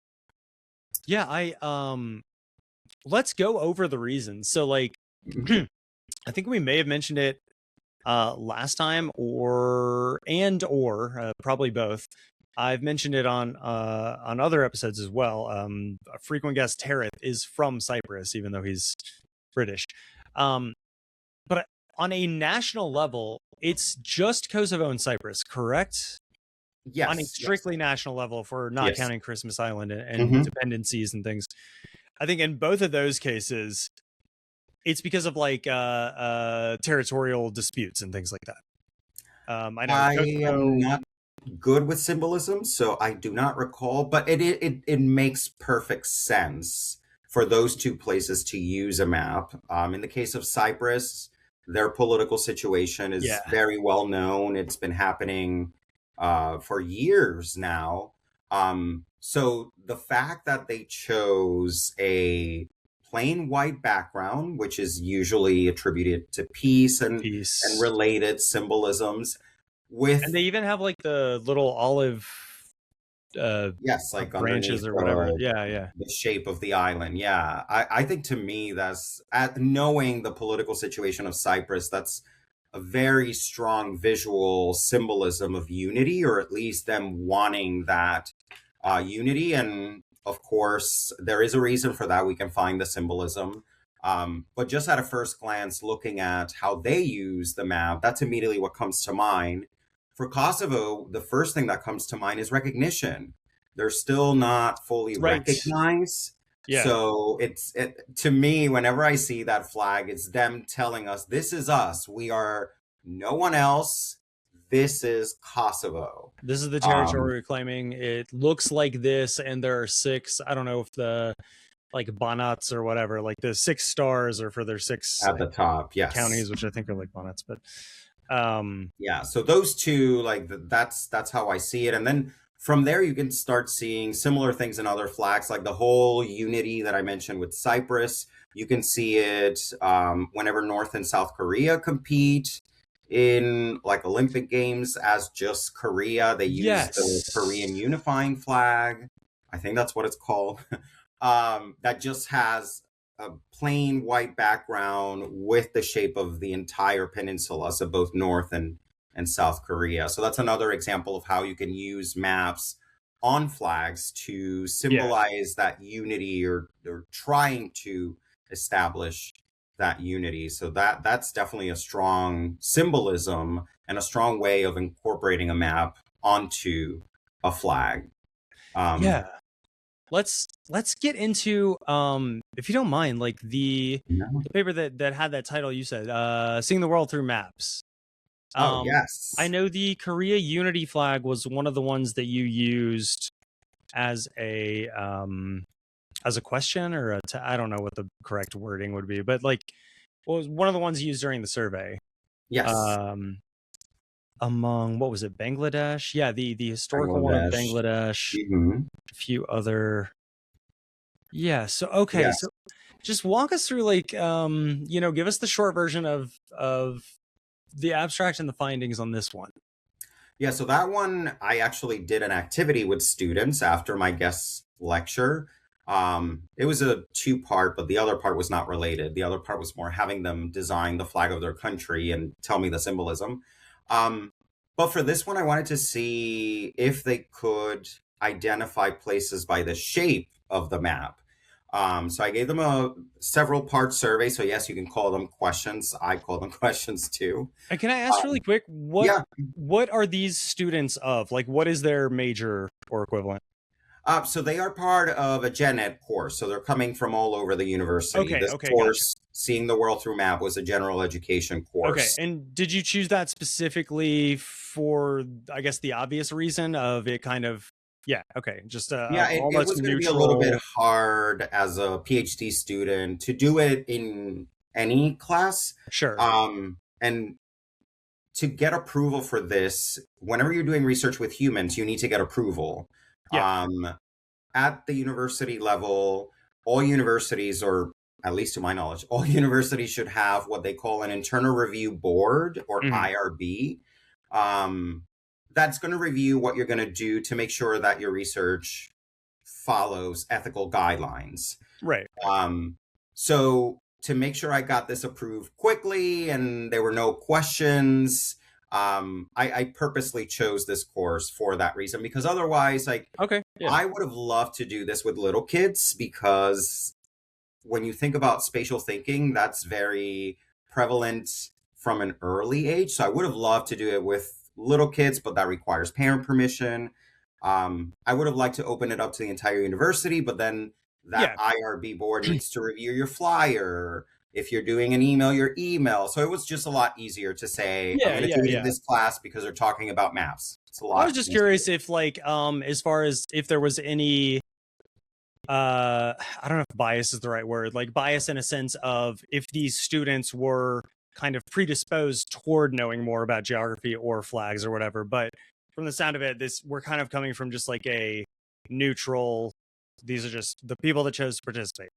Yeah. Let's go over the reasons. So like, I think we may have mentioned it last time, or probably both. I've mentioned it on other episodes as well. A frequent guest, Tareth, is from Cyprus, even though he's British. But on a national level, it's just Kosovo and Cyprus, correct? Yes. On a strictly national level, if we're not counting Christmas Island and dependencies and things. I think in both of those cases, it's because of like territorial disputes and things like that. I am not good with symbolism, so I do not recall, but it makes perfect sense for those two places to use a map. In the case of Cyprus, their political situation is very well known. It's been happening for years now. So the fact that they chose a plain white background, which is usually attributed to peace and related symbolisms, and they even have like the little olive like branches or whatever. The shape of the island. I think to me that's knowing the political situation of Cyprus, that's a very strong visual symbolism of unity, or at least them wanting that unity. And of course, there is a reason for that. We can find the symbolism. But just at a first glance, looking at how they use the map, that's immediately what comes to mind. For Kosovo, the first thing that comes to mind is recognition. They're still not fully recognized. So to me, whenever I see that flag, it's them telling us, this is us. We are no one else. This is Kosovo. This is the territory we're claiming. It looks like this, and there are 6. I don't know if the like bonnets or whatever, like the 6 stars are for their 6 at the top, counties, which I think are like bonnets. But so those two, like that's how I see it. And then from there, you can start seeing similar things in other flags, like the whole unity that I mentioned with Cyprus. You can see it whenever North and South Korea compete in like Olympic Games as just Korea. They use the Korean unifying flag. I think that's what it's called. That just has a plain white background with the shape of the entire peninsula, so both North and South Korea. So that's another example of how you can use maps on flags to symbolize that unity, or trying to establish that unity. So that's definitely a strong symbolism and a strong way of incorporating a map onto a flag. Let's get into if you don't mind, like the paper that had that title you said, Seeing the World Through Maps. I know the Korea Unity flag was one of the ones that you used as a question, or I don't know what the correct wording would be, but like was one of the ones used during the survey. Among, what was it, Bangladesh? Yeah, the historical one of Bangladesh. A few other. So okay, so just walk us through, like, give us the short version of the abstract and the findings on this one. So that one, I actually did an activity with students after my guest lecture. It was a 2-part, but the other part was not related. The other part was more having them design the flag of their country and tell me the symbolism. But for this one, I wanted to see if they could identify places by the shape of the map. So I gave them a several-part survey. So yes, you can call them questions. I call them questions too. And can I ask really quick, what are these students of? Like, what is their major or equivalent? So they are part of a gen ed course. So they're coming from all over the university. This course, gotcha. Seeing the World Through Map, was a general education course. Okay, and did you choose that specifically for, I guess, the obvious reason of it kind of, just it was going to be a little bit hard as a PhD student to do it in any class. Sure. And to get approval for this, whenever you're doing research with humans, you need to get approval. at the university level, all universities, or at least to my knowledge, all universities should have what they call an internal review board, or Mhm. IRB. That's going to review what you're going to do to make sure that your research follows ethical guidelines. Right. So to make sure I got this approved quickly and there were no questions, I purposely chose this course for that reason, because otherwise, like, Okay. Yeah. I would have loved to do this with little kids, because when you think about spatial thinking, that's very prevalent from an early age. So I would have loved to do it with little kids, but that requires parent permission. I would have liked to open it up to the entire university, but then that IRB board needs to review your flyer. If you're doing an email, your email. So it was just a lot easier to say, I'm going to do it in this class because they're talking about maps. It's a lot. I was just curious if, like, as far as if there was any, I don't know if bias is the right word, like bias in a sense of if these students were kind of predisposed toward knowing more about geography or flags or whatever. But from the sound of it, we're kind of coming from just like a neutral, these are just the people that chose to participate.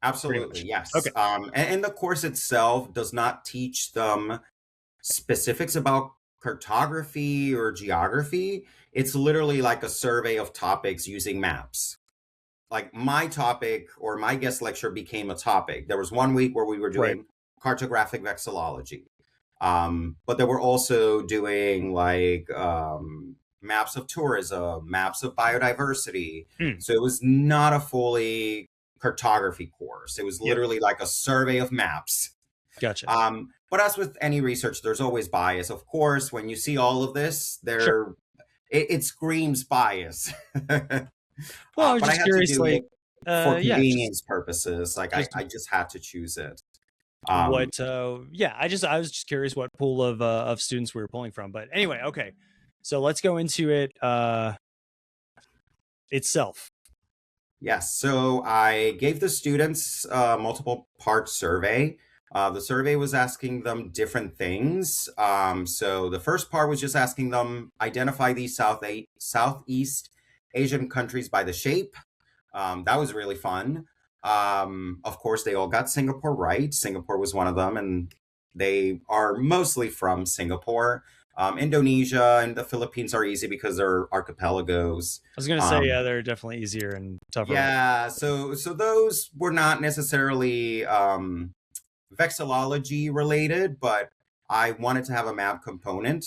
Absolutely, yes. Okay. And the course itself does not teach them specifics about cartography or geography. It's literally like a survey of topics using maps. Like, my topic or my guest lecture became a topic. There was one week where we were doing cartographic vexillology. But they were also doing like maps of tourism, maps of biodiversity. So it was not a fully cartography course. It was literally like a survey of maps. Gotcha. But as with any research, there's always bias. Of course, when you see all of this, it screams bias. Well, I was just curious, like, for convenience purposes, like I just had to choose it. I was just curious what pool of students we were pulling from. But anyway, okay. So let's go into it itself. Yes. So I gave the students a multiple part survey. The survey was asking them different things. So the first part was just asking them identify these Southeast Asian countries by the shape. That was really fun. Of course, they all got Singapore right. Singapore was one of them, and they are mostly from Singapore. Indonesia and the Philippines are easy because they're archipelagos. I was going to say, they're definitely easier and tougher. Yeah, so those were not necessarily vexillology related, but I wanted to have a map component.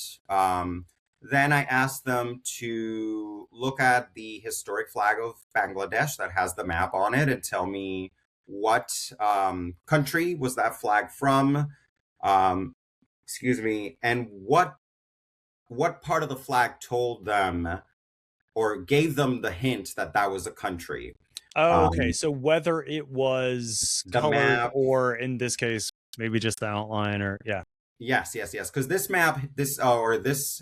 Then I asked them to look at the historic flag of Bangladesh that has the map on it and tell me what country was that flag from, and what part of the flag told them or gave them the hint that that was a country. Oh, okay. So whether it was colored map, or in this case, maybe just the outline, or Yes. Because this map, this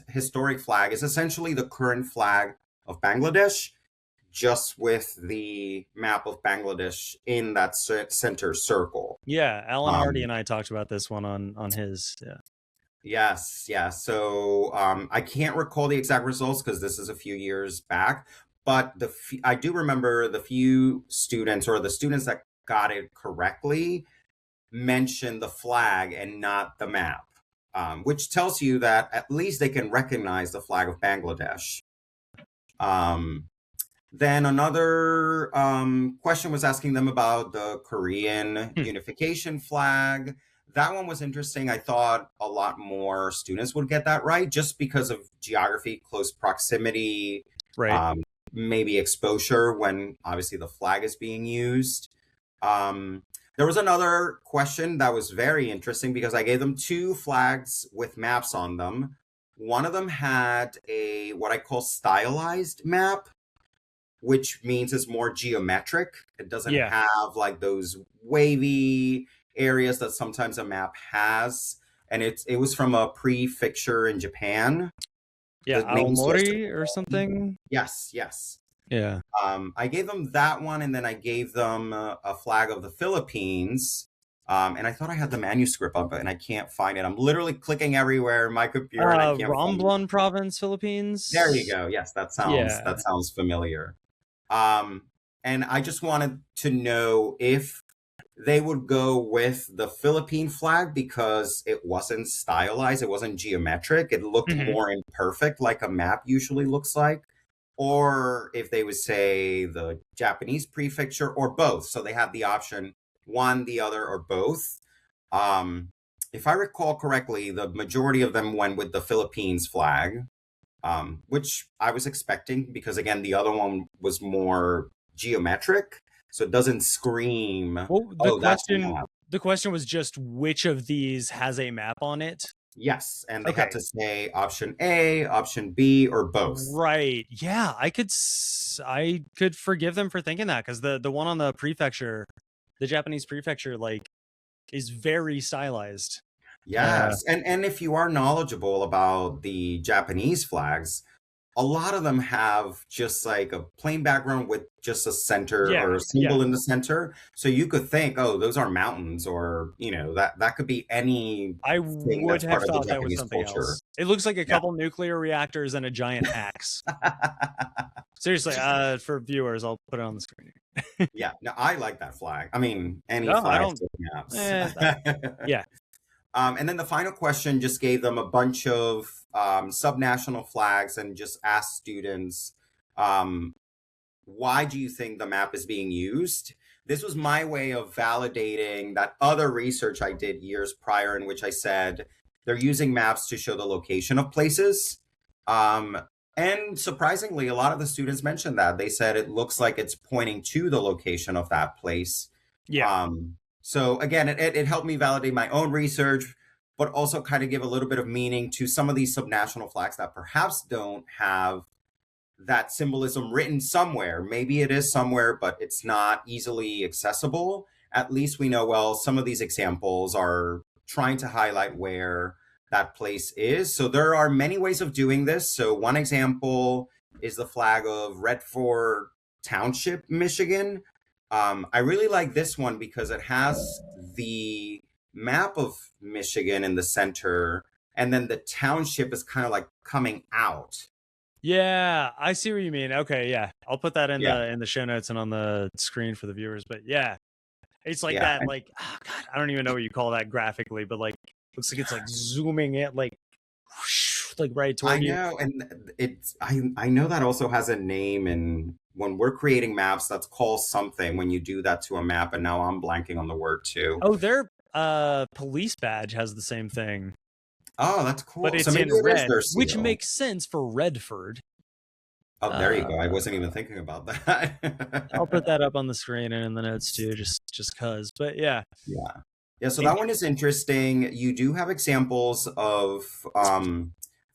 historic flag is essentially the current flag of Bangladesh, just with the map of Bangladesh in that center circle. Yeah, Alan Hardy and I talked about this one on his. Yes. So I can't recall the exact results because this is a few years back, but I do remember the few students, or the students that got it correctly, mentioned the flag and not the map, which tells you that at least they can recognize the flag of Bangladesh. Then another question was asking them about the Korean unification flag. That one was interesting. I thought a lot more students would get that right just because of geography, close proximity, maybe exposure when obviously the flag is being used. There was another question that was very interesting because I gave them two flags with maps on them. One of them had what I call stylized map, which means it's more geometric. It doesn't have like those wavy areas that sometimes a map has. And it was from a prefecture in Japan. Yeah, Aomori or something? Yes. Yeah. I gave them that one, and then I gave them a flag of the Philippines. And I thought I had the manuscript up, and I can't find it. I'm literally clicking everywhere in my computer, and I can't find it. Romblon Province, Philippines. There you go. Yes, that sounds familiar. And I just wanted to know if they would go with the Philippine flag because it wasn't stylized, it wasn't geometric, it looked Mhm. more imperfect like a map usually looks like, or if they would say the Japanese prefecture or both. So they had the option one, the other, or both. Um, if I recall correctly, the majority of them went with the Philippines flag, which I was expecting because, again, the other one was more geometric. So it doesn't scream, Well, oh, that's a map. the question was just which of these has a map on it? Yes. And they had Okay. to say option A, option B, or both. Right. Yeah, I could forgive them for thinking that because the one on the prefecture, the Japanese prefecture, like is very stylized. Yes. And if you are knowledgeable about the Japanese flags, a lot of them have just like a plain background with just a center Yeah, or a yeah. symbol in the center. So you could think, oh, those are mountains, or that could be I anything would that's have part of the thought that was Japanese something culture. else. It looks like a Yeah. couple nuclear reactors and a giant axe. Seriously, for viewers, I'll put it on the screen. Yeah. No, I like that flag. I mean, any No, I flags don't. with maps. Yeah, And then the final question just gave them a bunch of subnational flags and just asked students, um, why do you think the map is being used? This was my way of validating that other research I did years prior, in which I said they're using maps to show the location of places. Um, and surprisingly, a lot of the students mentioned that. They said it looks like it's pointing to the location of that place. yeah. So again, it helped me validate my own research, but also kind of give a little bit of meaning to some of these subnational flags that perhaps don't have that symbolism written somewhere. Maybe it is somewhere, but it's not easily accessible. At least we know, well, some of these examples are trying to highlight where that place is. So there are many ways of doing this. So one example is the flag of Redford Township, Michigan. I really like this one because it has the map of Michigan in the center, and then the township is kind of like coming out. Yeah, I see what you mean. Okay, yeah. I'll put that in Yeah. the show notes and on the screen for the viewers. But yeah, it's like Yeah. that, like God, I don't even know what you call that graphically, but like looks like it's like zooming it like whoosh, like right I toward you. know, and I know that also has a name, and when we're creating maps, that's called something when you do that to a map, and now I'm blanking on the word too. Oh, their police badge has the same thing, Oh, that's but cool. So it's maybe in it is red, their which seal. makes sense for Redford. Oh, there you go. I Uh wasn't even thinking about I'll put that. that up on the screen and in the notes too, just cause. But yeah. Yeah. Yeah, so that one is interesting. You do have examples of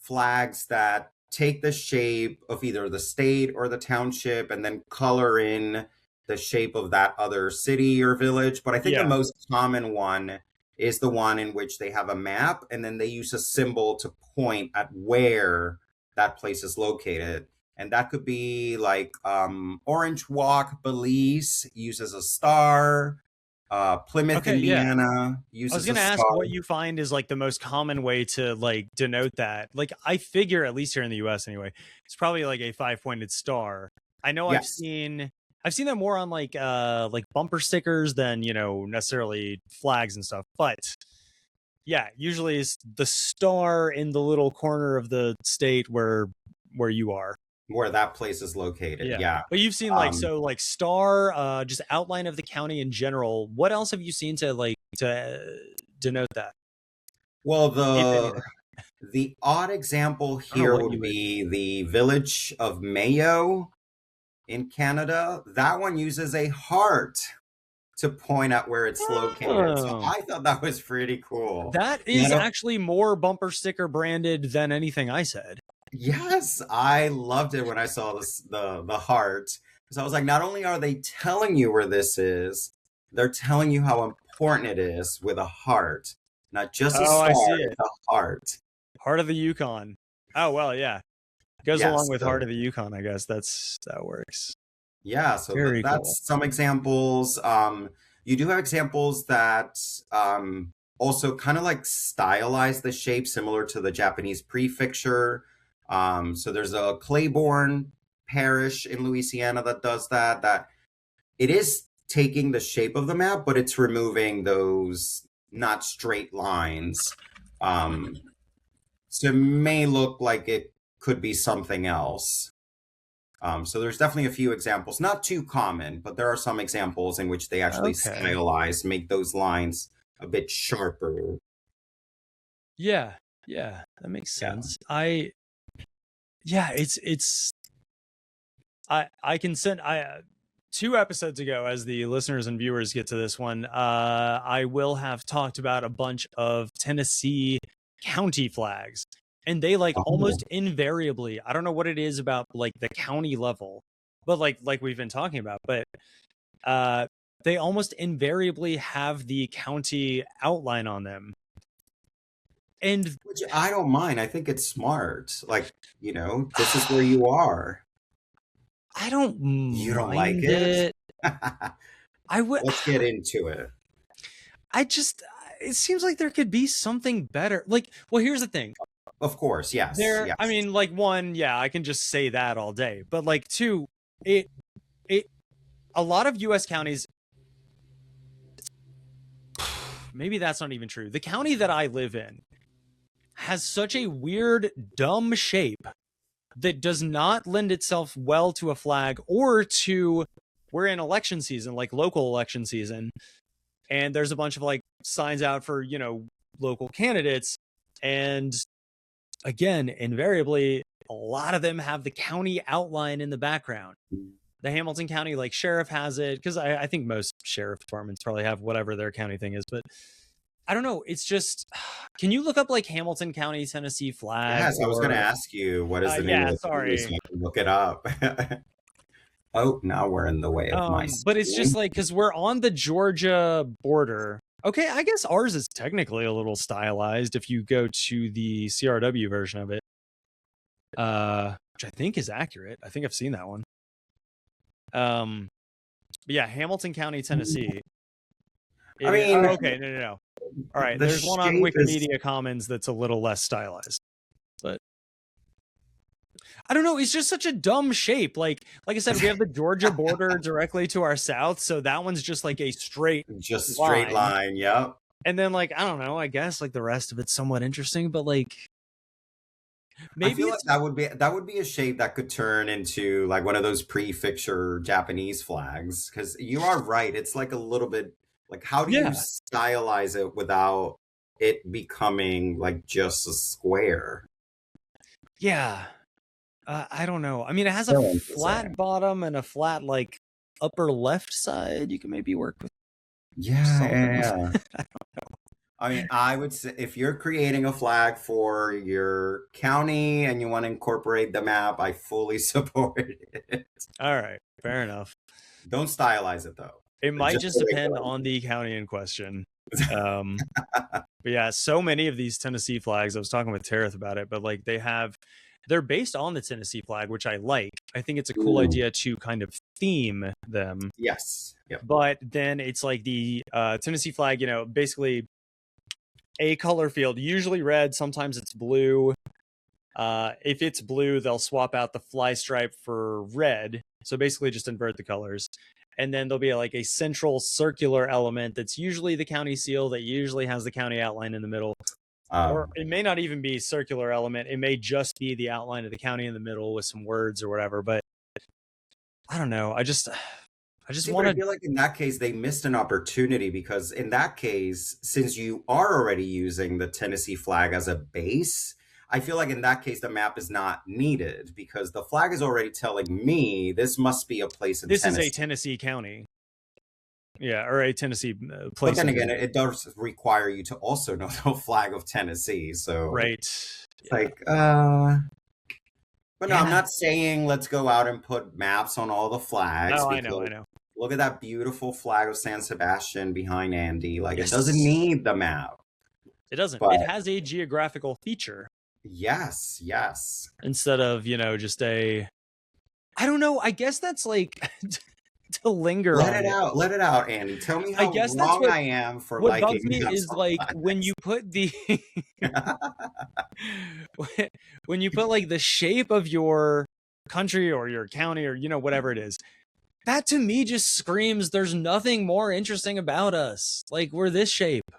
flags that take the shape of either the state or the township and then color in the shape of that other city or village. But I think the Yeah. most common one is the one in which they have a map and then they use a symbol to point at where that place is located. And that could be like Orange Walk, Belize uses a star. Plymouth, Okay, yeah. Indiana I was uses a gonna ask star. what you find is like the most common way to like denote that. Like I figure, at least here in the US anyway, it's probably like a 5-pointed star. I know Yes, I've seen that more on like bumper stickers than, necessarily flags and stuff. But yeah, usually it's the star in the little corner of the state where you are. where that place is located. Yeah. Yeah. But you've seen Um, like star, just outline of the county in general. What else have you seen to denote that, well, if the anything? the odd example I don't know here what would you would. be the village of Mayo in Canada. That one uses a heart to point out where it's located. So Oh, I thought that was pretty cool. that And I is don't, actually more bumper sticker branded than anything I said. yes, I loved it when I saw the heart. Because I was like, not only are they telling you where this is, they're telling you how important it is with a heart. Not just a Oh, I star, see it. it's a heart. Heart of the Yukon. Oh well, yeah. Goes along Yes. with Heart So of the Yukon, I guess. That works. yeah, so Very cool. that's some examples. You do have examples that also kind of like stylize the shape similar to the Japanese prefecture. So there's a Claiborne parish in Louisiana that does that. That it is taking the shape of the map, but it's removing those not straight lines. So it may look like it could be something else. So there's definitely a few examples, not too common, but there are some examples in which they actually stylize, make those lines a bit sharper. Yeah, that makes sense. I can send 2 episodes ago, as the listeners and viewers get to this one, I will have talked about a bunch of Tennessee county flags, and they almost invariably, I don't know what it is about like the county level, but like we've been talking about, but they almost invariably have the county outline on them. And which I don't mind. I think it's smart. Like, this is where you are. I don't mind You don't like it? I would. Let's get into it. It seems like there could be something better. Like, well, here's the thing. Of course, yes. Yes. I mean, like, 1, yeah, I can just say that all day. But like 2, a lot of U.S. counties, maybe that's not even true. The county that I live in has such a weird, dumb shape that does not lend itself well to a flag or to, we're in election season, like local election season. And there's a bunch of like signs out for, local candidates. And again, invariably, a lot of them have the county outline in the background. The Hamilton County like sheriff has it, because I think most sheriff departments probably have whatever their county thing is, but I don't know. It's just, can you look up like Hamilton County, Tennessee flag? Yes, I was going to ask you, what is the name of the sorry. so I can look it up. Oh, now we're in the way of my screen. But it's just like, because we're on the Georgia border. Okay, I guess ours is technically a little stylized if you go to the CRW version of it, which I think is accurate. I think I've seen that one. But yeah, Hamilton County, Tennessee. Okay, no. All right, there's one on Wikimedia Commons that's a little less stylized, but I don't know. It's just such a dumb shape. Like I said, we have the Georgia border directly to our south, so that one's just like a straight line. Yep. And then I don't know. I guess like the rest of it's somewhat interesting, but like maybe I feel like that would be a shape that could turn into like one of those prefecture Japanese flags. Because you are right. It's like a little bit. Like, how do you stylize it without it becoming like just a square? Yeah. I don't know. I mean, it has a flat bottom and a flat like upper left side. You can maybe work with. Yeah. I don't know. I mean, I would say if you're creating a flag for your county and you want to incorporate the map, I fully support it. All right. Fair enough. Don't stylize it though. It might just depend on the county in question. But yeah, so many of these Tennessee flags, I was talking with Tareth about it, but like they're based on the Tennessee flag, which I like. I think it's a cool idea to kind of theme them. Yes. Yep. But then it's like the Tennessee flag, basically a color field, usually red, sometimes it's blue. If it's blue, they'll swap out the fly stripe for red. So basically just invert the colors. And then there'll be like a central circular element that's usually the county seal that usually has the county outline in the middle. Or it may not even be circular element. It may just be the outline of the county in the middle with some words or whatever. But I don't know. I just want to. I feel like in that case, they missed an opportunity, because in that case, since you are already using the Tennessee flag as a base, I feel like in that case, the map is not needed, because the flag is already telling me this must be a place in Tennessee. This is a Tennessee county. Yeah, or a Tennessee place. But then again, it does require you to also know the flag of Tennessee. So right. It's like, but no, I'm not saying let's go out and put maps on all the flags. No, I know. Look at that beautiful flag of San Sebastian behind Andy. Like, it doesn't need the map. It doesn't. But it has a geographical feature. Yes. Instead of, just I don't know. I guess that's like to linger on. Let it out, Andy. Tell me how wrong I am for liking. What bugs me is like when you put the when you put like the shape of your country or your county or, whatever it is. That to me just screams there's nothing more interesting about us. Like, we're this shape.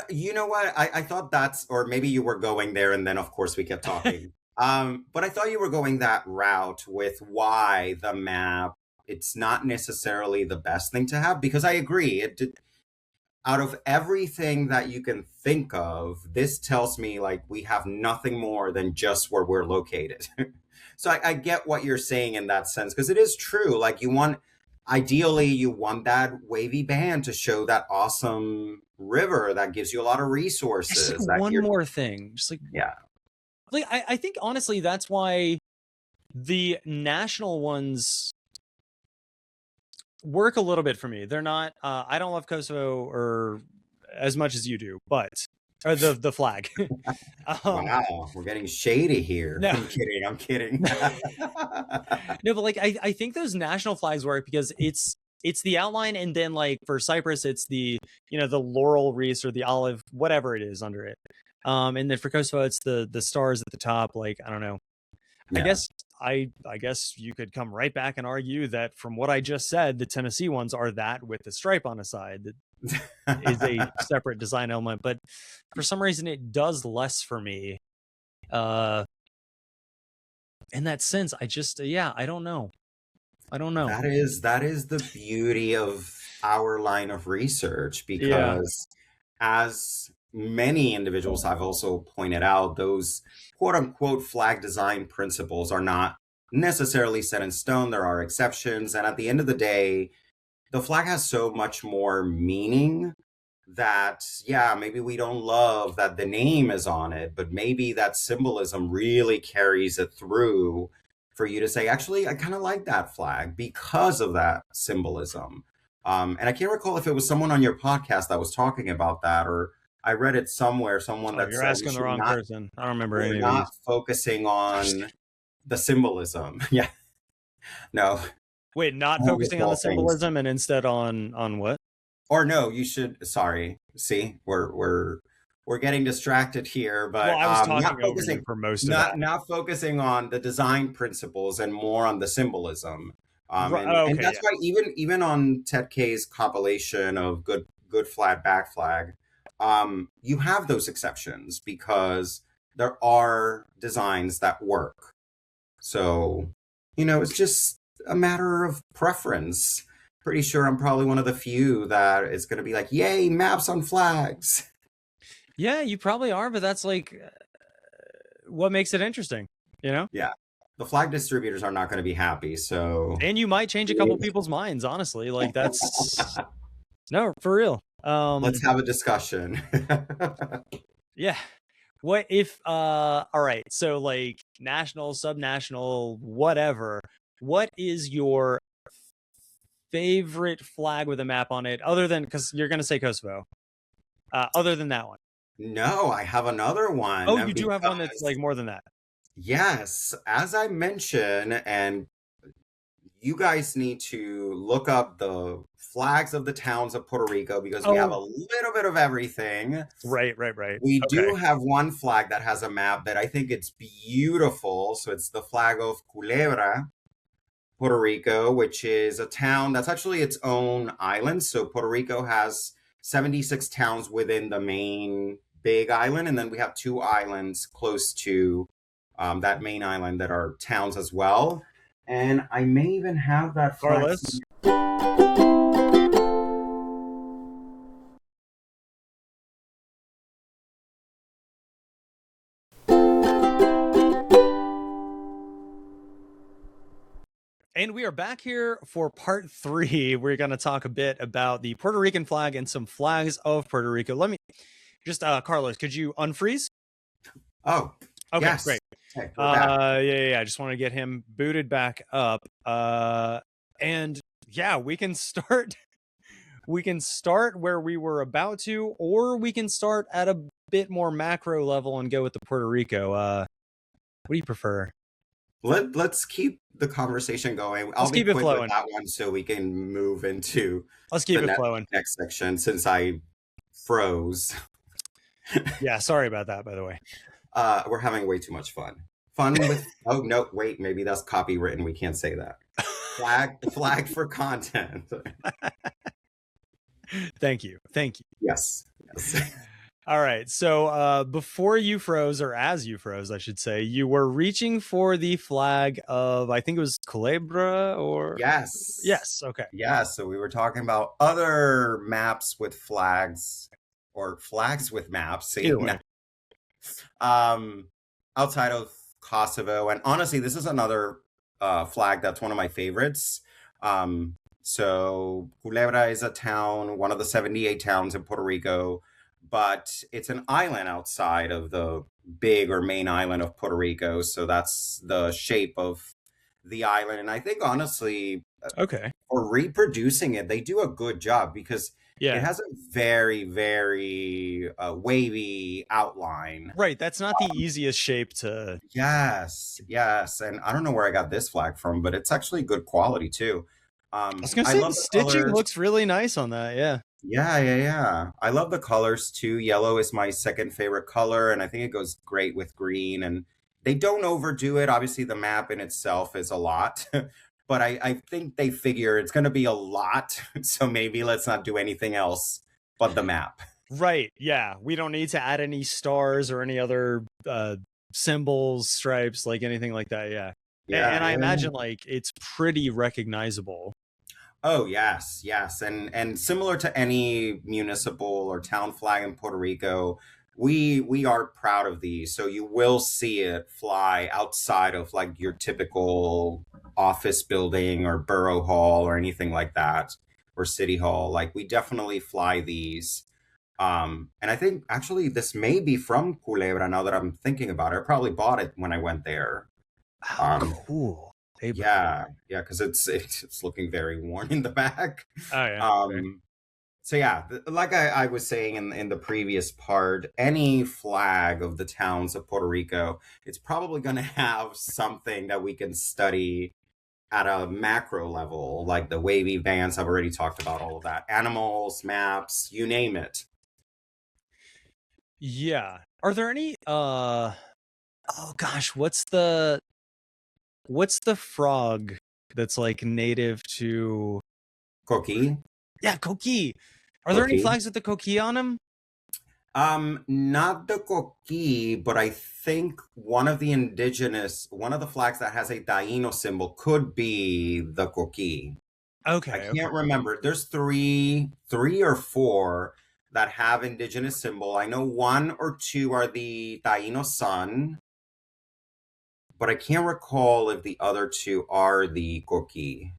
You know what? I thought that's, or maybe you were going there, and then of course we kept talking. But I thought you were going that route with why the map, it's not necessarily the best thing to have, because I agree. Out of everything that you can think of, this tells me like we have nothing more than just where we're located. So I get what you're saying in that sense, because it is true. Like ideally you want that wavy band to show that awesome river that gives you a lot of resources. Just like one more thing. Just like, yeah. Like, I think honestly, that's why the national ones work a little bit for me. They're not, I don't love Kosovo or as much as you do, but the flag. Wow, we're getting shady here. No. I'm kidding. No, but like I think those national flags work because it's the outline, and then like for Cyprus it's the the laurel wreaths or the olive, whatever it is under it. And then for Kosovo it's the stars at the top. Like, I don't know. Yeah. I guess you could come right back and argue that from what I just said, the Tennessee ones are that with the stripe on the side. That is a separate design element, but for some reason it does less for me. In that sense, I just I don't know. That is the beauty of our line of research, because as many individuals I've also pointed out, those quote unquote flag design principles are not necessarily set in stone. There are exceptions. And at the end of the day, the flag has so much more meaning that, maybe we don't love that the name is on it, but maybe that symbolism really carries it through for you to say, actually, I kind of like that flag because of that symbolism. And I can't recall if it was someone on your podcast that was talking about that, or I read it somewhere, someone that you're said asking the wrong person. I don't remember any of these. Not focusing on the symbolism. Yeah. No. Wait, not focusing on the symbolism and instead on what? Or no, you should, sorry. See, we're getting distracted here, but I was talking over you for most of that. Not focusing on the design principles and more on the symbolism. And that's why even on Ted K's compilation of good flag, back flag, you have those exceptions because there are designs that work. So, it's just a matter of preference. Pretty sure I'm probably one of the few that is going to be like, yay, maps on flags. Yeah, you probably are, but that's like what makes it interesting, Yeah. The flag distributors are not going to be happy, so... And you might change a couple people's minds, honestly. Like, that's... No, for real. Let's have a discussion. Yeah. What if, all right, so like national, subnational, whatever, what is your favorite flag with a map on it, other than, because you're going to say Kosovo, other than that one? No, I have another one. Oh, you do have one that's like more than that. Yes, as I mentioned, and you guys need to look up the flags of the towns of Puerto Rico, because we have a little bit of everything. Right. We do have one flag that has a map that I think it's beautiful. So it's the flag of Culebra, Puerto Rico, which is a town that's actually its own island. So Puerto Rico has 76 towns within the main big island, and then we have 2 islands close to that main island that are towns as well. And I may even have that flag. Carlos? And we are back here for part 3. We're going to talk a bit about the Puerto Rican flag and some flags of Puerto Rico. Let me just, Carlos, could you unfreeze? Oh, okay, yes. Great. Okay, I just want to get him booted back up. And yeah, we can start. We can start where we were about to, or we can start at a bit more macro level and go with the Puerto Rico. What do you prefer? Let's keep the conversation going. I'll be quick with that one so we can move into flowing. Next section, since I froze. Yeah, sorry about that, by the way. We're having way too much fun. Fun with, oh, no, wait, maybe that's copywritten. We can't say that. Flagged for content. Thank you. Yes. All right. So before you froze, or as you froze, I should say, you were reaching for the flag of, I think it was Culebra, or Yes. Okay. Yeah, so we were talking about other maps with flags, or flags with maps. Either way. Um, outside of Kosovo, and honestly, this is another flag that's one of my favorites. So Culebra is a town, one of the 78 towns in Puerto Rico, but it's an island outside of the big or main island of Puerto Rico. So that's the shape of the island. And I think honestly, Okay. for reproducing it, they do a good job because it has a very, very wavy outline. Right. That's not the easiest shape to. Yes. And I don't know where I got this flag from, but it's actually good quality too. I was going to say the stitching colors. Looks really nice on that. Yeah. Yeah. I love the colors too. Yellow is my second favorite color, and I think it goes great with green. And they don't overdo it. Obviously, the map in itself is a lot. But I think they figure it's going to be a lot, so maybe let's not do anything else but the map. Right, yeah. We don't need to add any stars or any other symbols, stripes, like anything like that, yeah. And I imagine, like, it's pretty recognizable. Oh, yes. And similar to any municipal or town flag in Puerto Rico, we are proud of these. So you will see it fly outside of like your typical office building or borough hall or anything like that, or city hall. Like, we definitely fly these. And I think actually this may be from Culebra now that I'm thinking about it. I probably bought it when I went there. Cool. Yeah, because it's looking very worn in the back. Oh yeah. So yeah, like I was saying in the previous part, any flag of the towns of Puerto Rico, it's probably going to have something that we can study at a macro level, like the wavy bands. I've already talked about all of that. Animals, maps, you name it. Yeah. Are there any oh gosh, what's the frog that's like native to Coqui? Yeah, coqui. Are there any flags with the coqui on them? Not the coqui, but I think one of the flags that has a Taino symbol could be the coqui. Okay. I can't remember. There's three or four that have indigenous symbol. I know one or two are the Taino sun, but I can't recall if the other two are the coqui.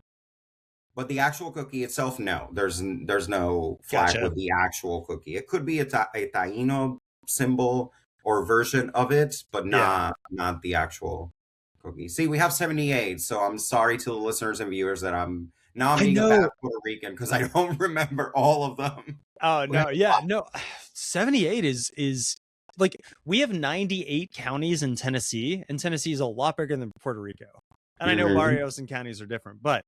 But the actual coqui itself, no. There's no flag with the actual coqui. It could be a Taino symbol or version of it, but not the actual coqui. See, we have 78, so I'm sorry to the listeners and viewers that I'm being a bad Puerto Rican because I don't remember all of them. Oh no, no. 78 is like, we have 98 counties in Tennessee, and Tennessee is a lot bigger than Puerto Rico. And I know barrios and counties are different, but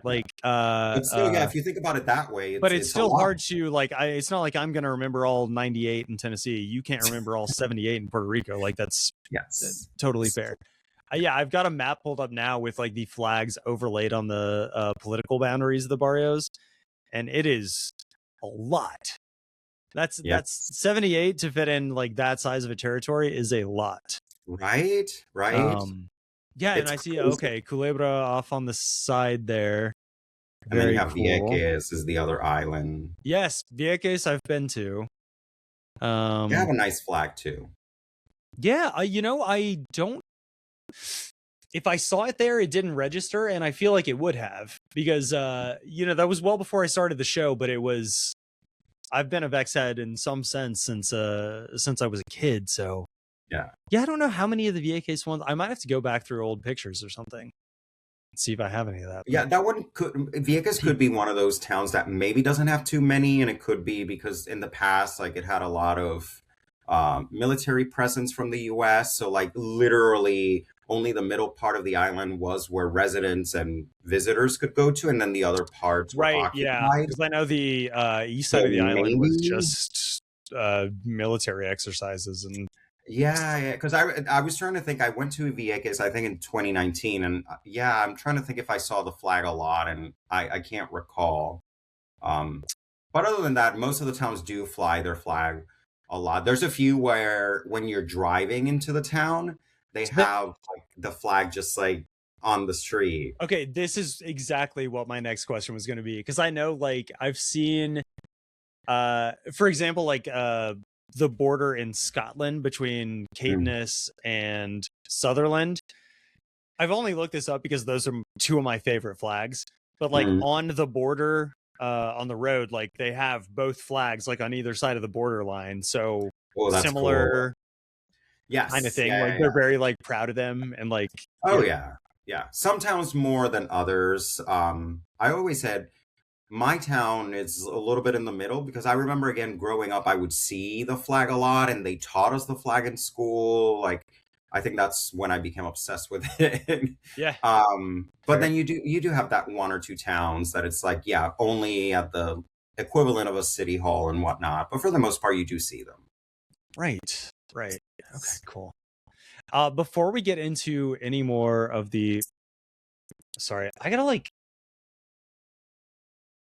like but still, if you think about it that way, it's still hard to, like, it's not like I'm gonna remember all 98 in Tennessee. You can't remember all 78 in Puerto Rico. Like, that's totally fair. I've got a map pulled up now with like the flags overlaid on the political boundaries of the barrios, and it is a lot. That's 78 to fit in like that size of a territory is a lot. Right. Yeah, and I see Culebra off on the side there. And then you have Vieques is the other island. Yes, Vieques I've been to. They have a nice flag too. Yeah, I don't. If I saw it there, it didn't register, and I feel like it would have, because that was well before I started the show. But it was. I've been a Vex head in some sense since I was a kid. So yeah, I don't know how many of the Vieques ones. I might have to go back through old pictures or something, see if I have any of that. Yeah, that one Vieques could be one of those towns that maybe doesn't have too many, and it could be because in the past, like, it had a lot of military presence from the U.S. So like literally only the middle part of the island was where residents and visitors could go to, and then the other parts were occupied. Because I know the east side of the island was just military exercises and Yeah, because I was trying to think. I went to Vieques, I think in 2019, and yeah, I'm trying to think if I saw the flag a lot, and I can't recall. Um, but other than that, most of the towns do fly their flag a lot. There's a few where when you're driving into the town, they So that, have like the flag just like on the street. okay, this is exactly what my next question was going to be, because I know, like, I've seen, for example, like the border in Scotland between Mm, Caithness and Sutherland. I've only looked this up because those are two of my favorite flags. But like mm. on the border, on the road, like they have both flags like on either side of the border line. So Oh, that's cool. similar kind of Yes, thing. yeah, Like yeah, they're yeah. very like proud of them and like, Oh you know, yeah, yeah. Some towns more than others. I always said my town is a little bit in the middle because I remember again growing up, I would see the flag a lot, and they taught us the flag in school. Like, I think that's when I became obsessed with it. yeah, But fair. then you do have that one or two towns that it's like, yeah, only at the equivalent of a city hall and whatnot. But for the most part, you do see them. Right. Right. Okay, cool. Before we get into any more of the, sorry, I gotta like,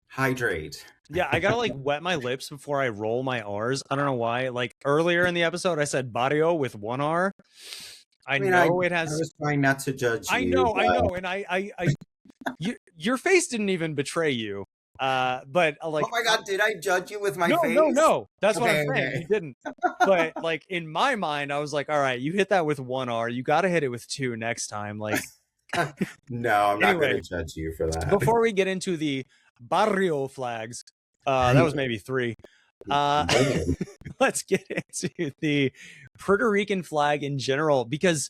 Hydrate. yeah, I gotta like wet my lips before I roll my R's. I don't know why. Like earlier in the episode, I said barrio with one R. I I mean, I know it I has. was trying not to judge you, I but know, and your face didn't even betray you. But oh like, my God, did I judge you with my no, no, face? no. That's what I'm Okay, saying. You okay. didn't. But like in my mind, I was like, all right, you hit that with one R. You got to hit it with two next time. Like, No, I'm not going anyway, to judge you for that. before we get into the barrio flags, that was maybe three. Uh, Damn. let's get into the Puerto Rican flag in general, because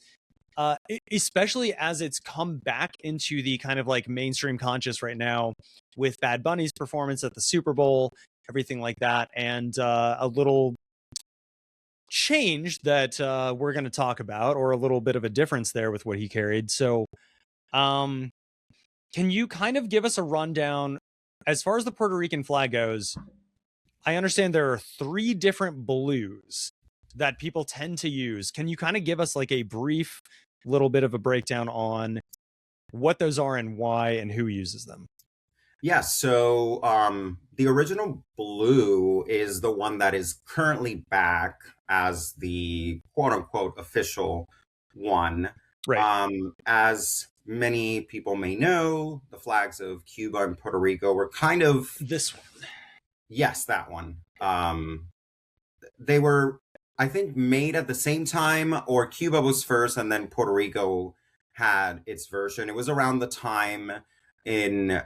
especially as it's come back into the kind of like mainstream conscious right now with Bad Bunny's performance at the Super Bowl, everything like that, and a little change that we're going to talk about, or a little bit of a difference there with what he carried. So, um, can you kind of give us a rundown as far as the Puerto Rican flag goes? I understand there are three different blues that people tend to use. Can you kind of give us like a brief little bit of a breakdown on what those are and why and who uses them? Yeah, so the original blue is the one that is currently back as the quote unquote official one. Right. As many people may know, the flags of Cuba and Puerto Rico were kind of, This one. yes, that one. They were, I think, made at the same time, or Cuba was first, and then Puerto Rico had its version. It was around the time in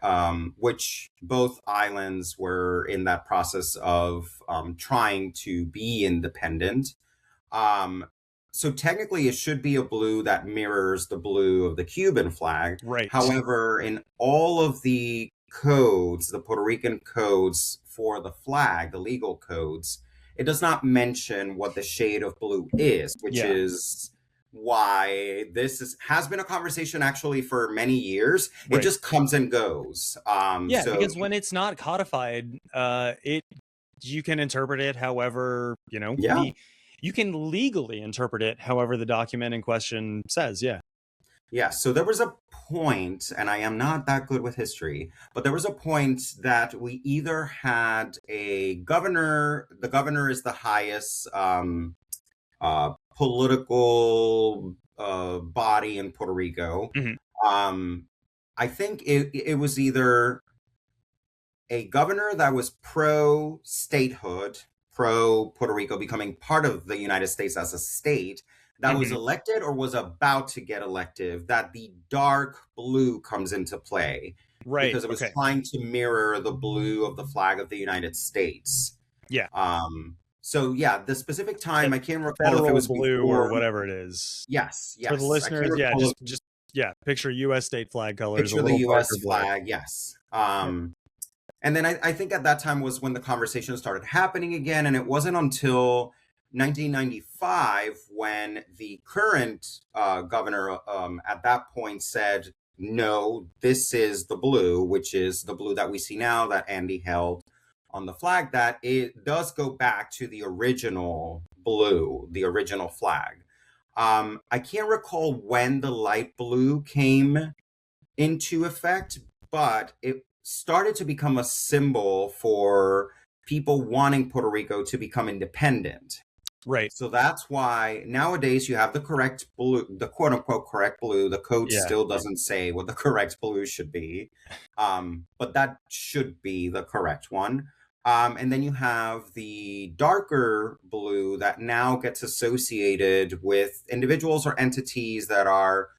which both islands were in that process of trying to be independent. Um, so technically, it should be a blue that mirrors the blue of the Cuban flag. Right. However, in all of the codes, the Puerto Rican codes for the flag, the legal codes, it does not mention what the shade of blue is, which Yeah. is why has been a conversation actually for many years. It Right. just comes and goes. Yeah, So because when it's not codified, it you can interpret it however, yeah. you can legally interpret it however the document in question says. Yeah. Yeah, so there was a point, and I am not that good with history, but there was a point that we either had a governor, the governor is the highest political body in Puerto Rico. Mhm. I think it was either a governor that was pro statehood, pro Puerto Rico becoming part of the United States as a state, that was Mhm. elected or was about to get elected, that the dark blue comes into play Right. because it was Okay. trying to mirror the blue of the flag of the United States. Yeah. So yeah, the specific time, The I can't recall if it federal was blue or before. whatever it is. Yes, For the yes. I can't listeners, yeah, recall if just yeah, picture US state flag colors, a picture the little US darker blue. flag, yes. Yep. And then I think at that time was when the conversation started happening again. And it wasn't until 1995 when the current governor at that point said, no, this is the blue, which is the blue that we see now that Andy held on the flag that it does go back to the original blue, the original flag. I can't recall when the light blue came into effect, but it started to become a symbol for people wanting Puerto Rico to become independent. Right. So that's why nowadays you have the correct blue, the quote unquote correct blue. The code still doesn't say what the correct blue should be, but that should be the correct one. And then you have the darker blue that now gets associated with individuals or entities that are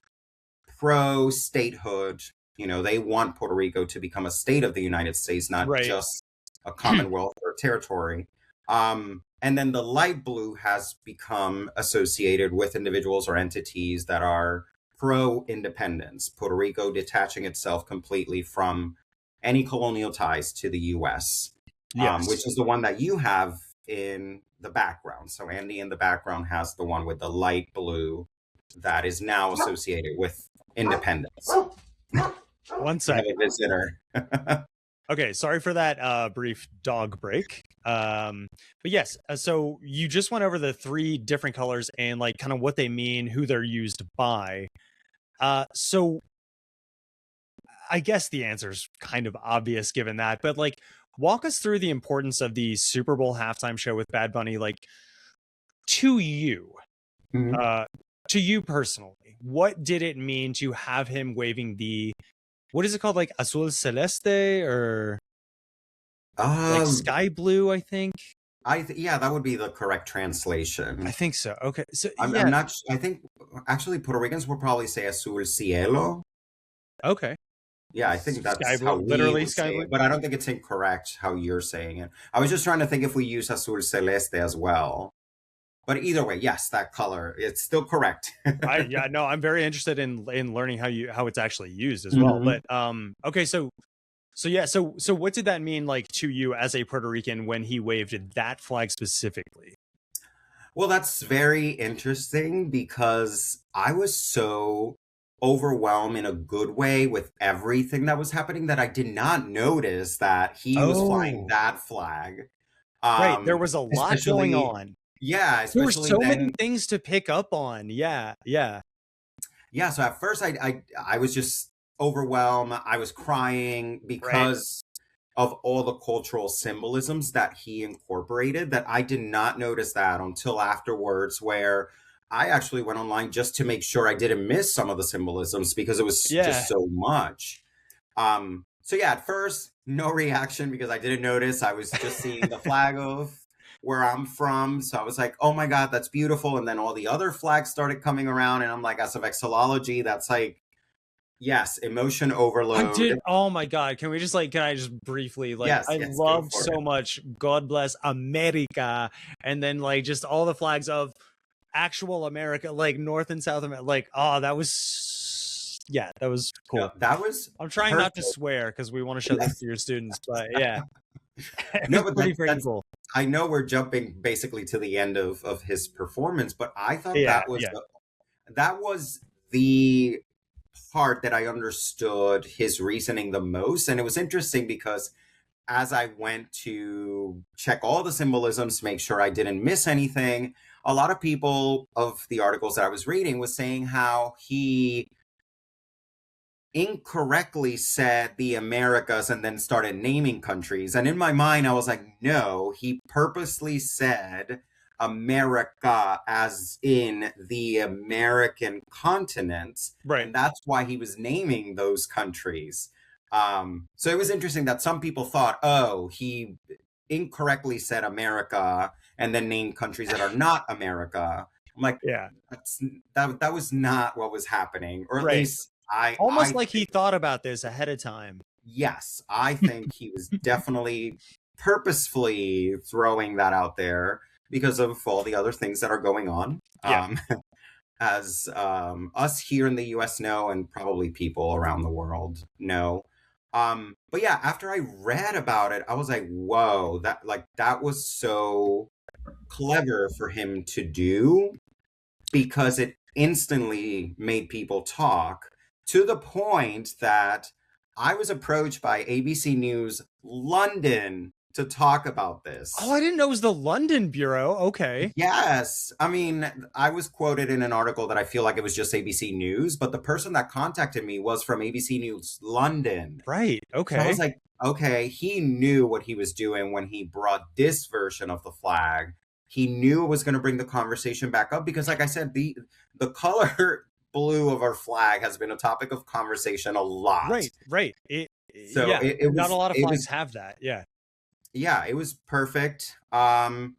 pro statehood. You know, they want Puerto Rico to become a state of the United States, not just a commonwealth or territory. And then the light blue has become associated with individuals or entities that are pro-independence, Puerto Rico detaching itself completely from any colonial ties to the U.S., which is the one that you have in the background. So Andy in the background has the one with the light blue that is now associated with independence. One second. We have a visitor. Okay, sorry for that brief dog break. But yes, so you just went over the 3 different colors and like kind of what they mean, who they're used by. So I guess the answer is kind of obvious given that, but like walk us through the importance of the Super Bowl halftime show with Bad Bunny, like to you, to you personally. What did it mean to have him waving the, what is it called? Like azul celeste or like sky blue, I think. Yeah, that would be the correct translation. I think so. Okay. So I'm not, I think actually Puerto Ricans will probably say azul cielo. Okay. Yeah, I think that's sky blue, how we literally would sky say blue. it, but I don't think it's incorrect how you're saying it. I was just trying to think if we use azul celeste as well. But either way, yes, that color, it's still correct. I'm very interested in learning how it's actually used as well. But okay, so what did that mean like to you as a Puerto Rican when he waved that flag specifically? Well, that's very interesting because I was so overwhelmed in a good way with everything that was happening that I did not notice that he was flying that flag. Right, there was a lot going on. Yeah, there were so many things to pick up on. Yeah. So at first I was just overwhelmed. I was crying because of all the cultural symbolisms that he incorporated, that I did not notice that until afterwards, where I actually went online just to make sure I didn't miss some of the symbolisms because it was just so much. So yeah, at first, no reaction because I didn't notice. I was just seeing the flag of where I'm from. So I was like, oh my God, that's beautiful. And then all the other flags started coming around. And I'm like, as a vexillology, that's like, yes, emotion overload. Oh my God. Can I just briefly, like, I love so much God bless America. And then like just all the flags of actual America, like North and South America, like, oh, that was, that was cool. No, that was, I'm trying not to swear because we want to show this to your students, but yeah. No, but that's cool. I know we're jumping basically to the end of his performance, but I thought that was the part that I understood his reasoning the most. And it was interesting because as I went to check all the symbolisms to make sure I didn't miss anything, a lot of people of the articles that I was reading was saying how he incorrectly said the Americas and then started naming countries. And in my mind, I was like, no, he purposely said America as in the American continent. Right. And that's why he was naming those countries. So it was interesting that some people thought, oh, he incorrectly said America and then named countries that are not America. I'm like, that was not what was happening, or at least I like he thought about this ahead of time. Yes, I think he was definitely purposefully throwing that out there because of all the other things that are going on. As us here in the US know, and probably people around the world know. But yeah, after I read about it, I was like, whoa, that was so clever for him to do, because it instantly made people talk, to the point that I was approached by ABC News London to talk about this. Oh, I didn't know it was the London Bureau. Okay. Yes. I mean, I was quoted in an article that I feel like it was just ABC News, but the person that contacted me was from ABC News London. Right. Okay. So I was like, okay, he knew what he was doing when he brought this version of the flag. He knew it was going to bring the conversation back up because, like I said, the color blue of our flag has been a topic of conversation a lot. Right. So yeah, it was, not a lot of flags have that. Yeah. Yeah, it was perfect. I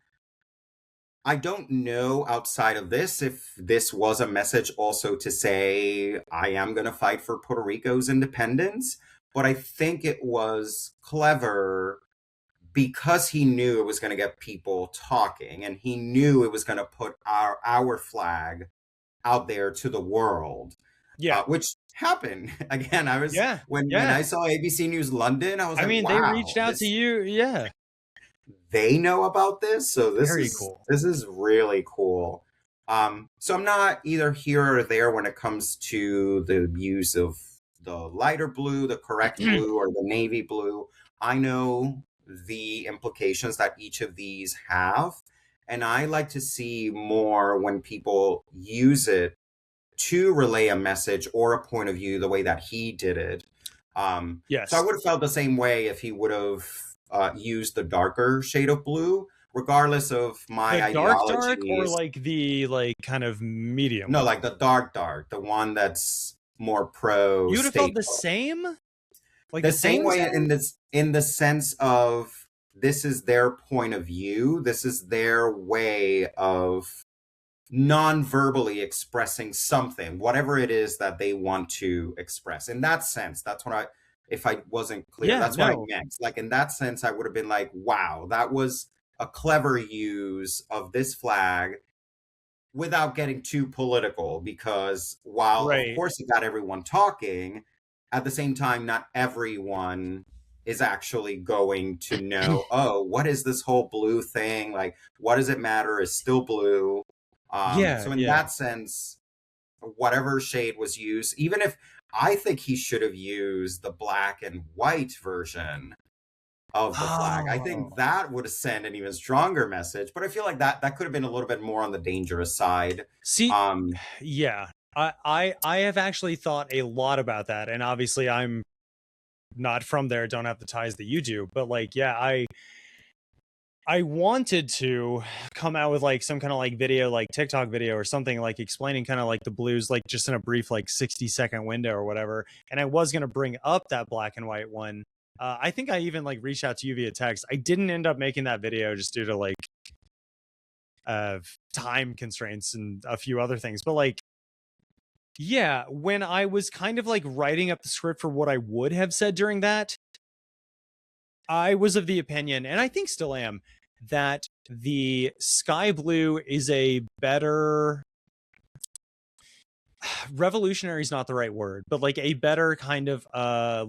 don't know outside of this if this was a message also to say, I am going to fight for Puerto Rico's independence, but I think it was clever because he knew it was going to get people talking and he knew it was going to put our flag out there to the world. Yeah. Which happened. Again, I was, when I saw ABC News London, I was like, mean, wow, they reached out to you. Yeah. They know about this. So this Very is cool. This is really cool. So I'm not either here or there when it comes to the use of the lighter blue, the correct blue, or the navy blue. I know the implications that each of these have. And I like to see more when people use it to relay a message or a point of view the way that he did it. Yes. So I would have felt the same way if he would have used the darker shade of blue, regardless of my the ideology. Dark, or like the kind of medium? No, like the dark, the one that's more pro. You would have felt the same? Like the same way in the sense of this is their point of view. This is their way of non-verbally expressing something, whatever it is that they want to express. In that sense, that's what if I wasn't clear, that's what I meant. Like in that sense, I would have been like, wow, that was a clever use of this flag without getting too political, because while of course it got everyone talking, at the same time, not everyone is actually going to know, oh, what is this whole blue thing? Like, what does it matter? It's still blue. So in that sense, whatever shade was used, even if I think he should have used the black and white version of the flag, I think that would have sent an even stronger message. But I feel like that could have been a little bit more on the dangerous side. See, yeah, I have actually thought a lot about that, and obviously I'm not from there, don't have the ties that you do, but like, yeah, I wanted to come out with like some kind of like video, like TikTok video or something, like explaining kind of like the blues, like just in a brief, like 60-second window or whatever. And I was going to bring up that black and white one. I think I even like reached out to you via text. I didn't end up making that video just due to like time constraints and a few other things. But like, yeah, when I was kind of like writing up the script for what I would have said during that, I was of the opinion, and I think still am, that the sky blue is a better, revolutionary is not the right word, but like a better kind of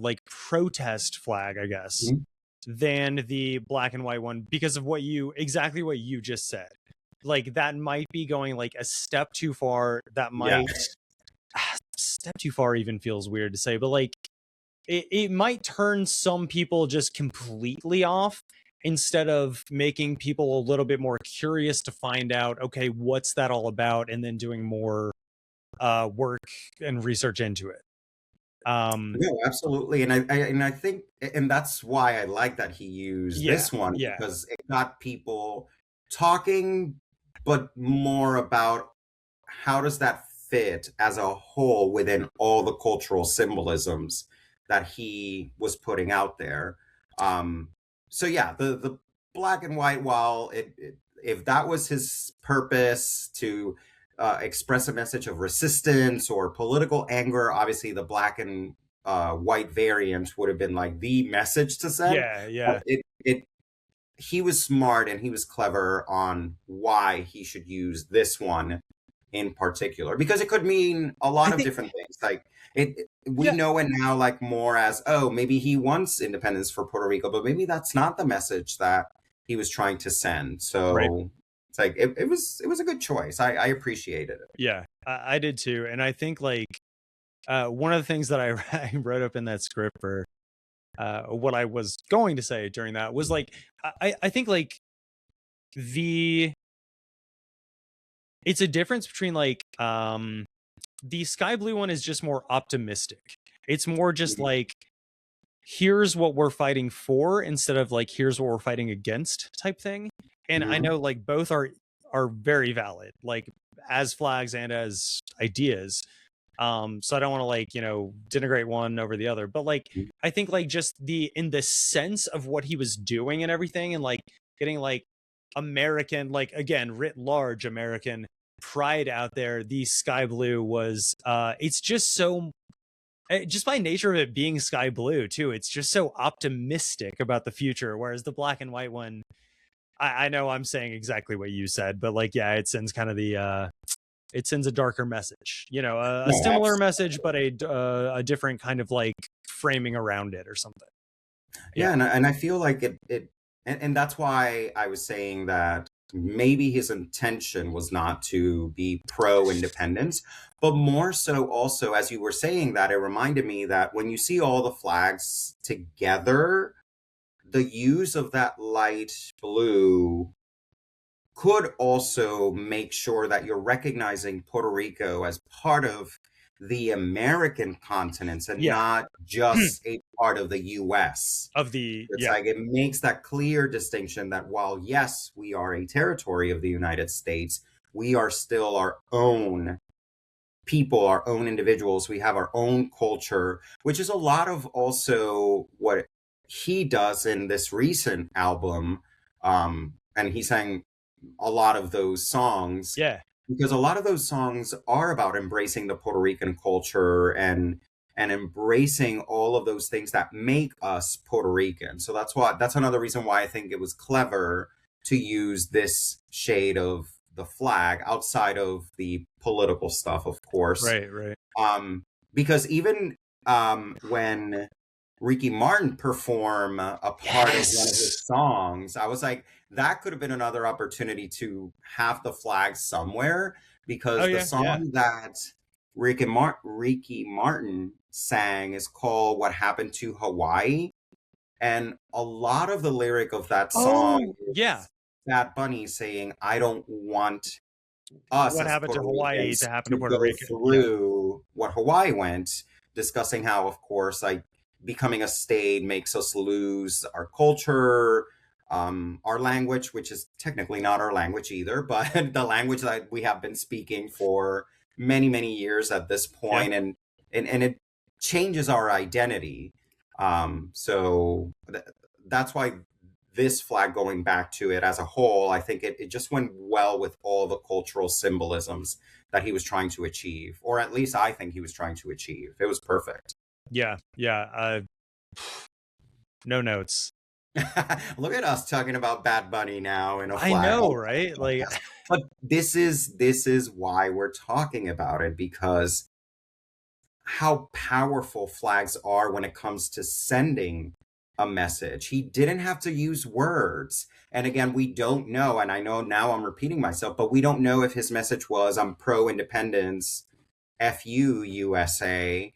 like protest flag, I guess, than the black and white one, because of exactly what you just said. Like that might be going like a step too far. That might step too far even feels weird to say, but like it might turn some people just completely off, instead of making people a little bit more curious to find out, okay, what's that all about, and then doing more work and research into it. No, absolutely. And I think, and that's why I like that he used this one, because it got people talking, but more about how does that fit as a whole within all the cultural symbolisms that he was putting out there. So yeah, the black and white, while if that was his purpose to express a message of resistance or political anger, obviously the black and white variant would have been like the message to send. Yeah. He was smart and he was clever on why he should use this one in particular, because it could mean a lot of different things. Like we know it now like more as, oh, maybe he wants independence for Puerto Rico, but maybe that's not the message that he was trying to send. So it's like it was a good choice. I appreciated it. Yeah, I did too. And I think like one of the things that I wrote up in that script for what I was going to say during that was like, I think like it's a difference between like, the sky blue one is just more optimistic. It's more just like, here's what we're fighting for instead of like, here's what we're fighting against type thing. And I know like both are very valid, like as flags and as ideas. So I don't want to like, denigrate one over the other, but like, I think like just in the sense of what he was doing and everything, and like getting like American, like again, writ large American pride out there, the sky blue was, it's just so, just by nature of it being sky blue too, it's just so optimistic about the future. Whereas the black and white one, I know I'm saying exactly what you said, but like, yeah, it sends kind of it sends a darker message, a similar message, but a different kind of like framing around it or something. Yeah, and I feel like and that's why I was saying that maybe his intention was not to be pro-independence, but more so also, as you were saying that, it reminded me that when you see all the flags together, the use of that light blue could also make sure that you're recognizing Puerto Rico as part of the American continents and not just a part of the US. It's like it makes that clear distinction that while, yes, we are a territory of the United States, we are still our own people, our own individuals. We have our own culture, which is a lot of also what he does in this recent album. And he sang a lot of those songs. Yeah. Because a lot of those songs are about embracing the Puerto Rican culture and embracing all of those things that make us Puerto Rican. So that's another reason why I think it was clever to use this shade of the flag outside of the political stuff, of course. Right. Because even when Ricky Martin perform a part of one of his songs, I was like, that could have been another opportunity to have the flag somewhere, because the song that Ricky Martin sang is called "What Happened to Hawaii," and a lot of the lyric of that song is Bad Bunny saying, "I don't want us what happened to Hawaii to happen to Puerto Rico through what Hawaii went," discussing how, of course, like becoming a state makes us lose our culture, our language, which is technically not our language either, but the language that we have been speaking for many, many years at this point, and it changes our identity. So that's why this flag, going back to it as a whole, I think it just went well with all the cultural symbolisms that he was trying to achieve, or at least I think he was trying to achieve. It was perfect. Yeah. No notes. Look at us talking about Bad Bunny now in a flag. I know, right? Like, but this is why we're talking about it, because how powerful flags are when it comes to sending a message. He didn't have to use words. And again, we don't know, and I know now I'm repeating myself, but we don't know if his message was, "I'm pro-independence, F you, USA,"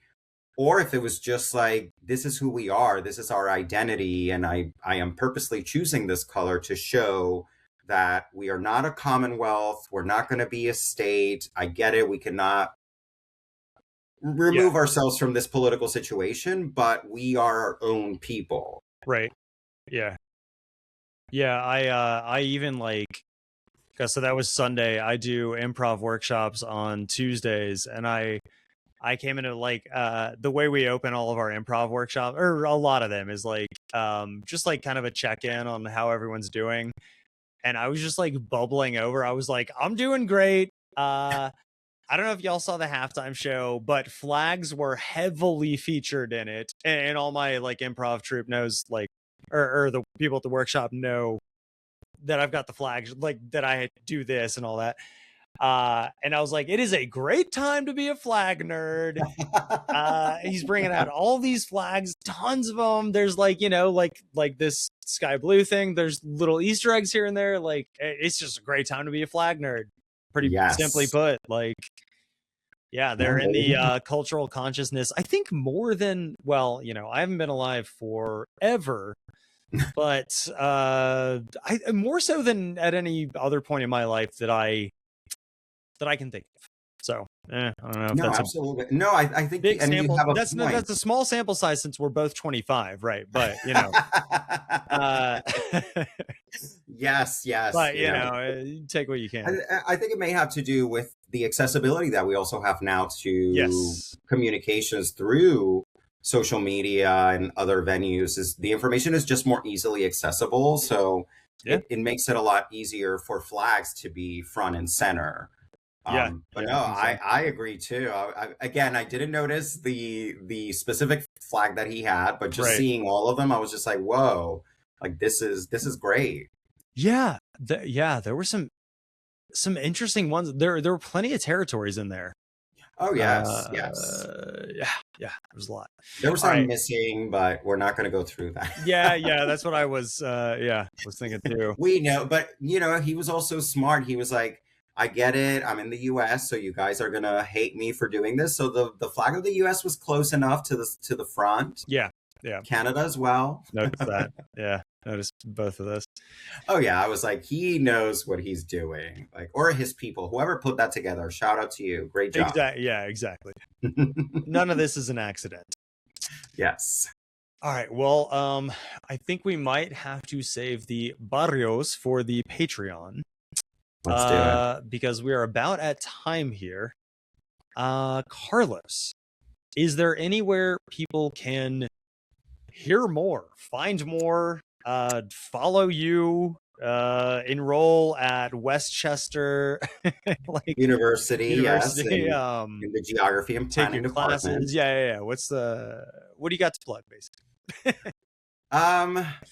or if it was just like, this is who we are, this is our identity, and I am purposely choosing this color to show that we are not a commonwealth, we're not going to be a state. I get it, we cannot remove ourselves from this political situation, but we are our own people. Right. Yeah. I even like, so that was Sunday. I do improv workshops on Tuesdays, and I came into like the way we open all of our improv workshops, or a lot of them, is like just like kind of a check-in on how everyone's doing. And I was just like bubbling over. I was like, I'm doing great. I don't know if y'all saw the halftime show, but flags were heavily featured in it. And all my like improv troupe knows, like, or the people at the workshop know that I've got the flags, like that I do this and all that. And I was like, it is a great time to be a flag nerd. He's bringing out all these flags, tons of them. There's like, like this sky blue thing. There's little Easter eggs here and there. Like, it's just a great time to be a flag nerd. Pretty simply put, like, Yeah, they're in the cultural consciousness. I think more than, well, I haven't been alive forever, but I more so than at any other point in my life that I can think of. So, I don't know if No, that's absolutely. No, I think, big and you sample. have a That's point. a small sample size since we're both 25, right? But uh, Yes, yes. but take what you can. I think it may have to do with the accessibility that we also have now to Yes. communications through social media and other venues. Is the information is just more easily accessible, so Yeah. it makes it a lot easier for flags to be front and center. Yeah. But Yeah, no, I think so. I agree too. Again, I didn't notice the specific flag that he had, but just Right. seeing all of them, I was just like, whoa, like this is great. Yeah. There were some interesting ones. There were plenty of territories in there. Oh yes, yes. Yeah, there was a lot. There were All some right. missing, but we're not going to go through that. Yeah, that's what I was was thinking too. We know, but he was also smart. He was like, I get it. I'm in the US, so you guys are going to hate me for doing this. So the flag of the US was close enough to the front. Yeah. Canada as well. Notice that. Yeah. Notice both of those. Oh yeah, I was like, he knows what he's doing. Like, or his people, whoever put that together. Shout out to you. Great job. Exactly. None of this is an accident. Yes. All right. Well, I think we might have to save the barrios for the Patreon. Let's do it. Because we are about at time here. Carlos, is there anywhere people can hear more, find more, follow you, enroll at Westchester University, yes, in the geography and take planning your classes. department. Yeah. What do you got to plug, basically?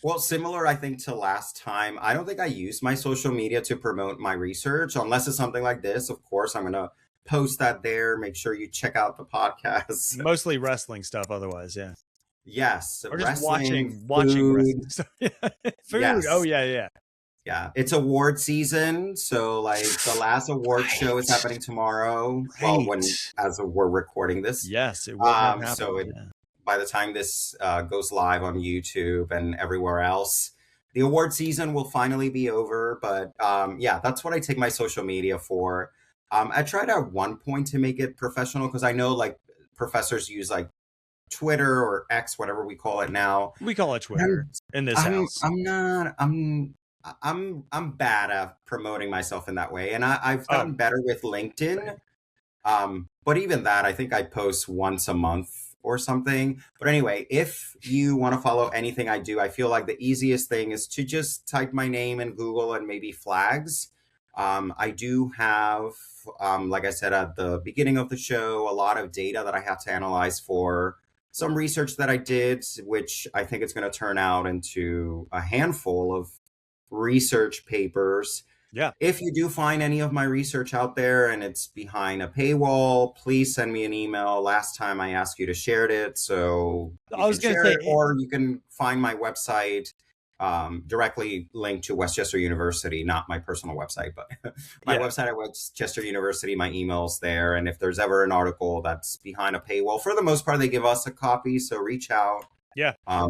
Well, similar, I think, to last time. I don't think I use my social media to promote my research, unless it's something like this. Of course, I'm going to post that there. Make sure you check out the podcast. Mostly wrestling stuff, otherwise, yeah. Yes, or just wrestling, watching food. wrestling stuff. Food. Yes. Oh yeah. Yeah, it's award season, so like the last award show is happening tomorrow. Well, we're recording this. Yes, it will happen. So by the time this goes live on YouTube and everywhere else, the award season will finally be over. But yeah, that's what I take my social media for. I tried at one point to make it professional because I know like professors use like Twitter or X, whatever we call it now. We call it Twitter in this house. I'm bad at promoting myself in that way, and I've gotten better with LinkedIn. But even that, I think I post once a month or something. But anyway, if you want to follow anything I do, I feel like the easiest thing is to just type my name in Google and maybe flags. I do have, like I said at the beginning of the show, a lot of data that I have to analyze for some research that I did, which I think it's going to turn out into a handful of research papers. Yeah. If you do find any of my research out there and it's behind a paywall, please send me an email. Last time I asked you to share it, so I was going to say, or you can find my website directly linked to Westchester University, not my personal website, but my website at Westchester University. My email's there, and if there's ever an article that's behind a paywall, for the most part, they give us a copy. So reach out. Yeah. I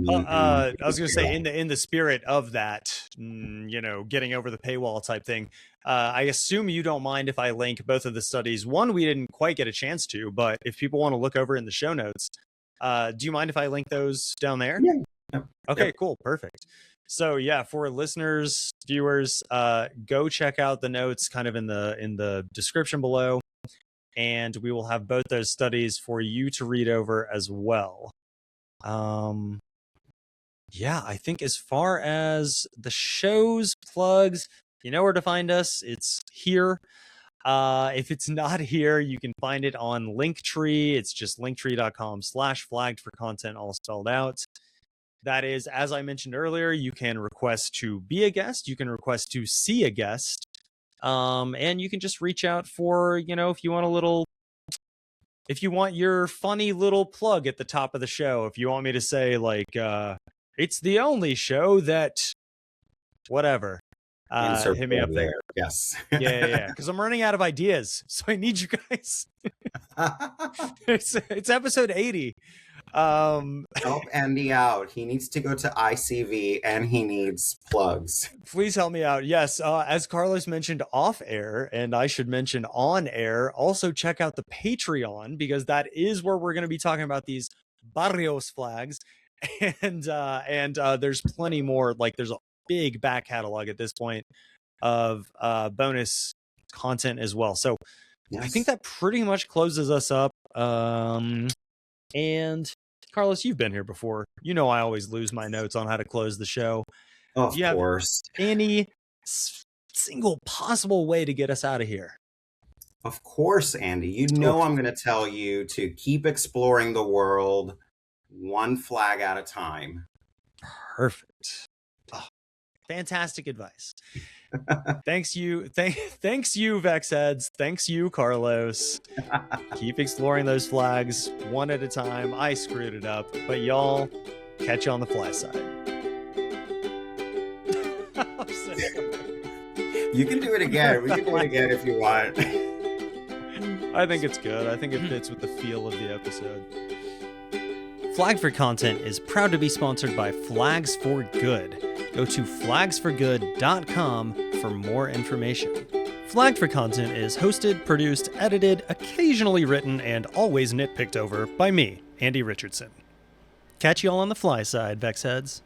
was going to say, in the spirit of that, getting over the paywall type thing, I assume you don't mind if I link both of the studies. One, we didn't quite get a chance to, but if people want to look over in the show notes, do you mind if I link those down there? Yeah. Okay, cool. Perfect. So yeah, for listeners, viewers, go check out the notes kind of in the description below, and we will have both those studies for you to read over as well. Yeah, I think as far as the show's plugs, you know where to find us. It's here. If it's not here, you can find it on Linktree. It's just linktree.com/flagged for content, all spelled out. That is, as I mentioned earlier, you can request to be a guest. You can request to see a guest. And you can just reach out for, if you want your funny little plug at the top of the show. If you want me to say like, it's the only show that whatever, Insert hit me up plug there. Yes. Yeah. Because I'm running out of ideas, so I need you guys. It's episode 80. Help Andy out. He needs to go to ICV and he needs plugs. Please help me out. Yes, as Carlos mentioned off air, and I should mention on air, also check out the Patreon, because that is where we're going to be talking about these Barrios flags. And there's plenty more. Like, there's a big back catalog at this point of bonus content as well. So Yes. I think that pretty much closes us up. And Carlos, you've been here before. You know I always lose my notes on how to close the show. Of Do you have course. any single possible way to get us out of here? Of course, Andy. You know I'm going to tell you to keep exploring the world one flag at a time. Perfect. Oh, fantastic advice. Thanks you, Vex Heads. Thanks you, Carlos. Keep exploring those flags one at a time. I screwed it up, but y'all, catch you on the fly side. You can do it again. We can do it again if you want. I think it's good. I think it fits with the feel of the episode. Flag for Content is proud to be sponsored by Flags for Good. Go to flagsforgood.com for more information. Flag for Content is hosted, produced, edited, occasionally written, and always nitpicked over by me, Andy Richardson. Catch you all on the fly side, Vex Heads.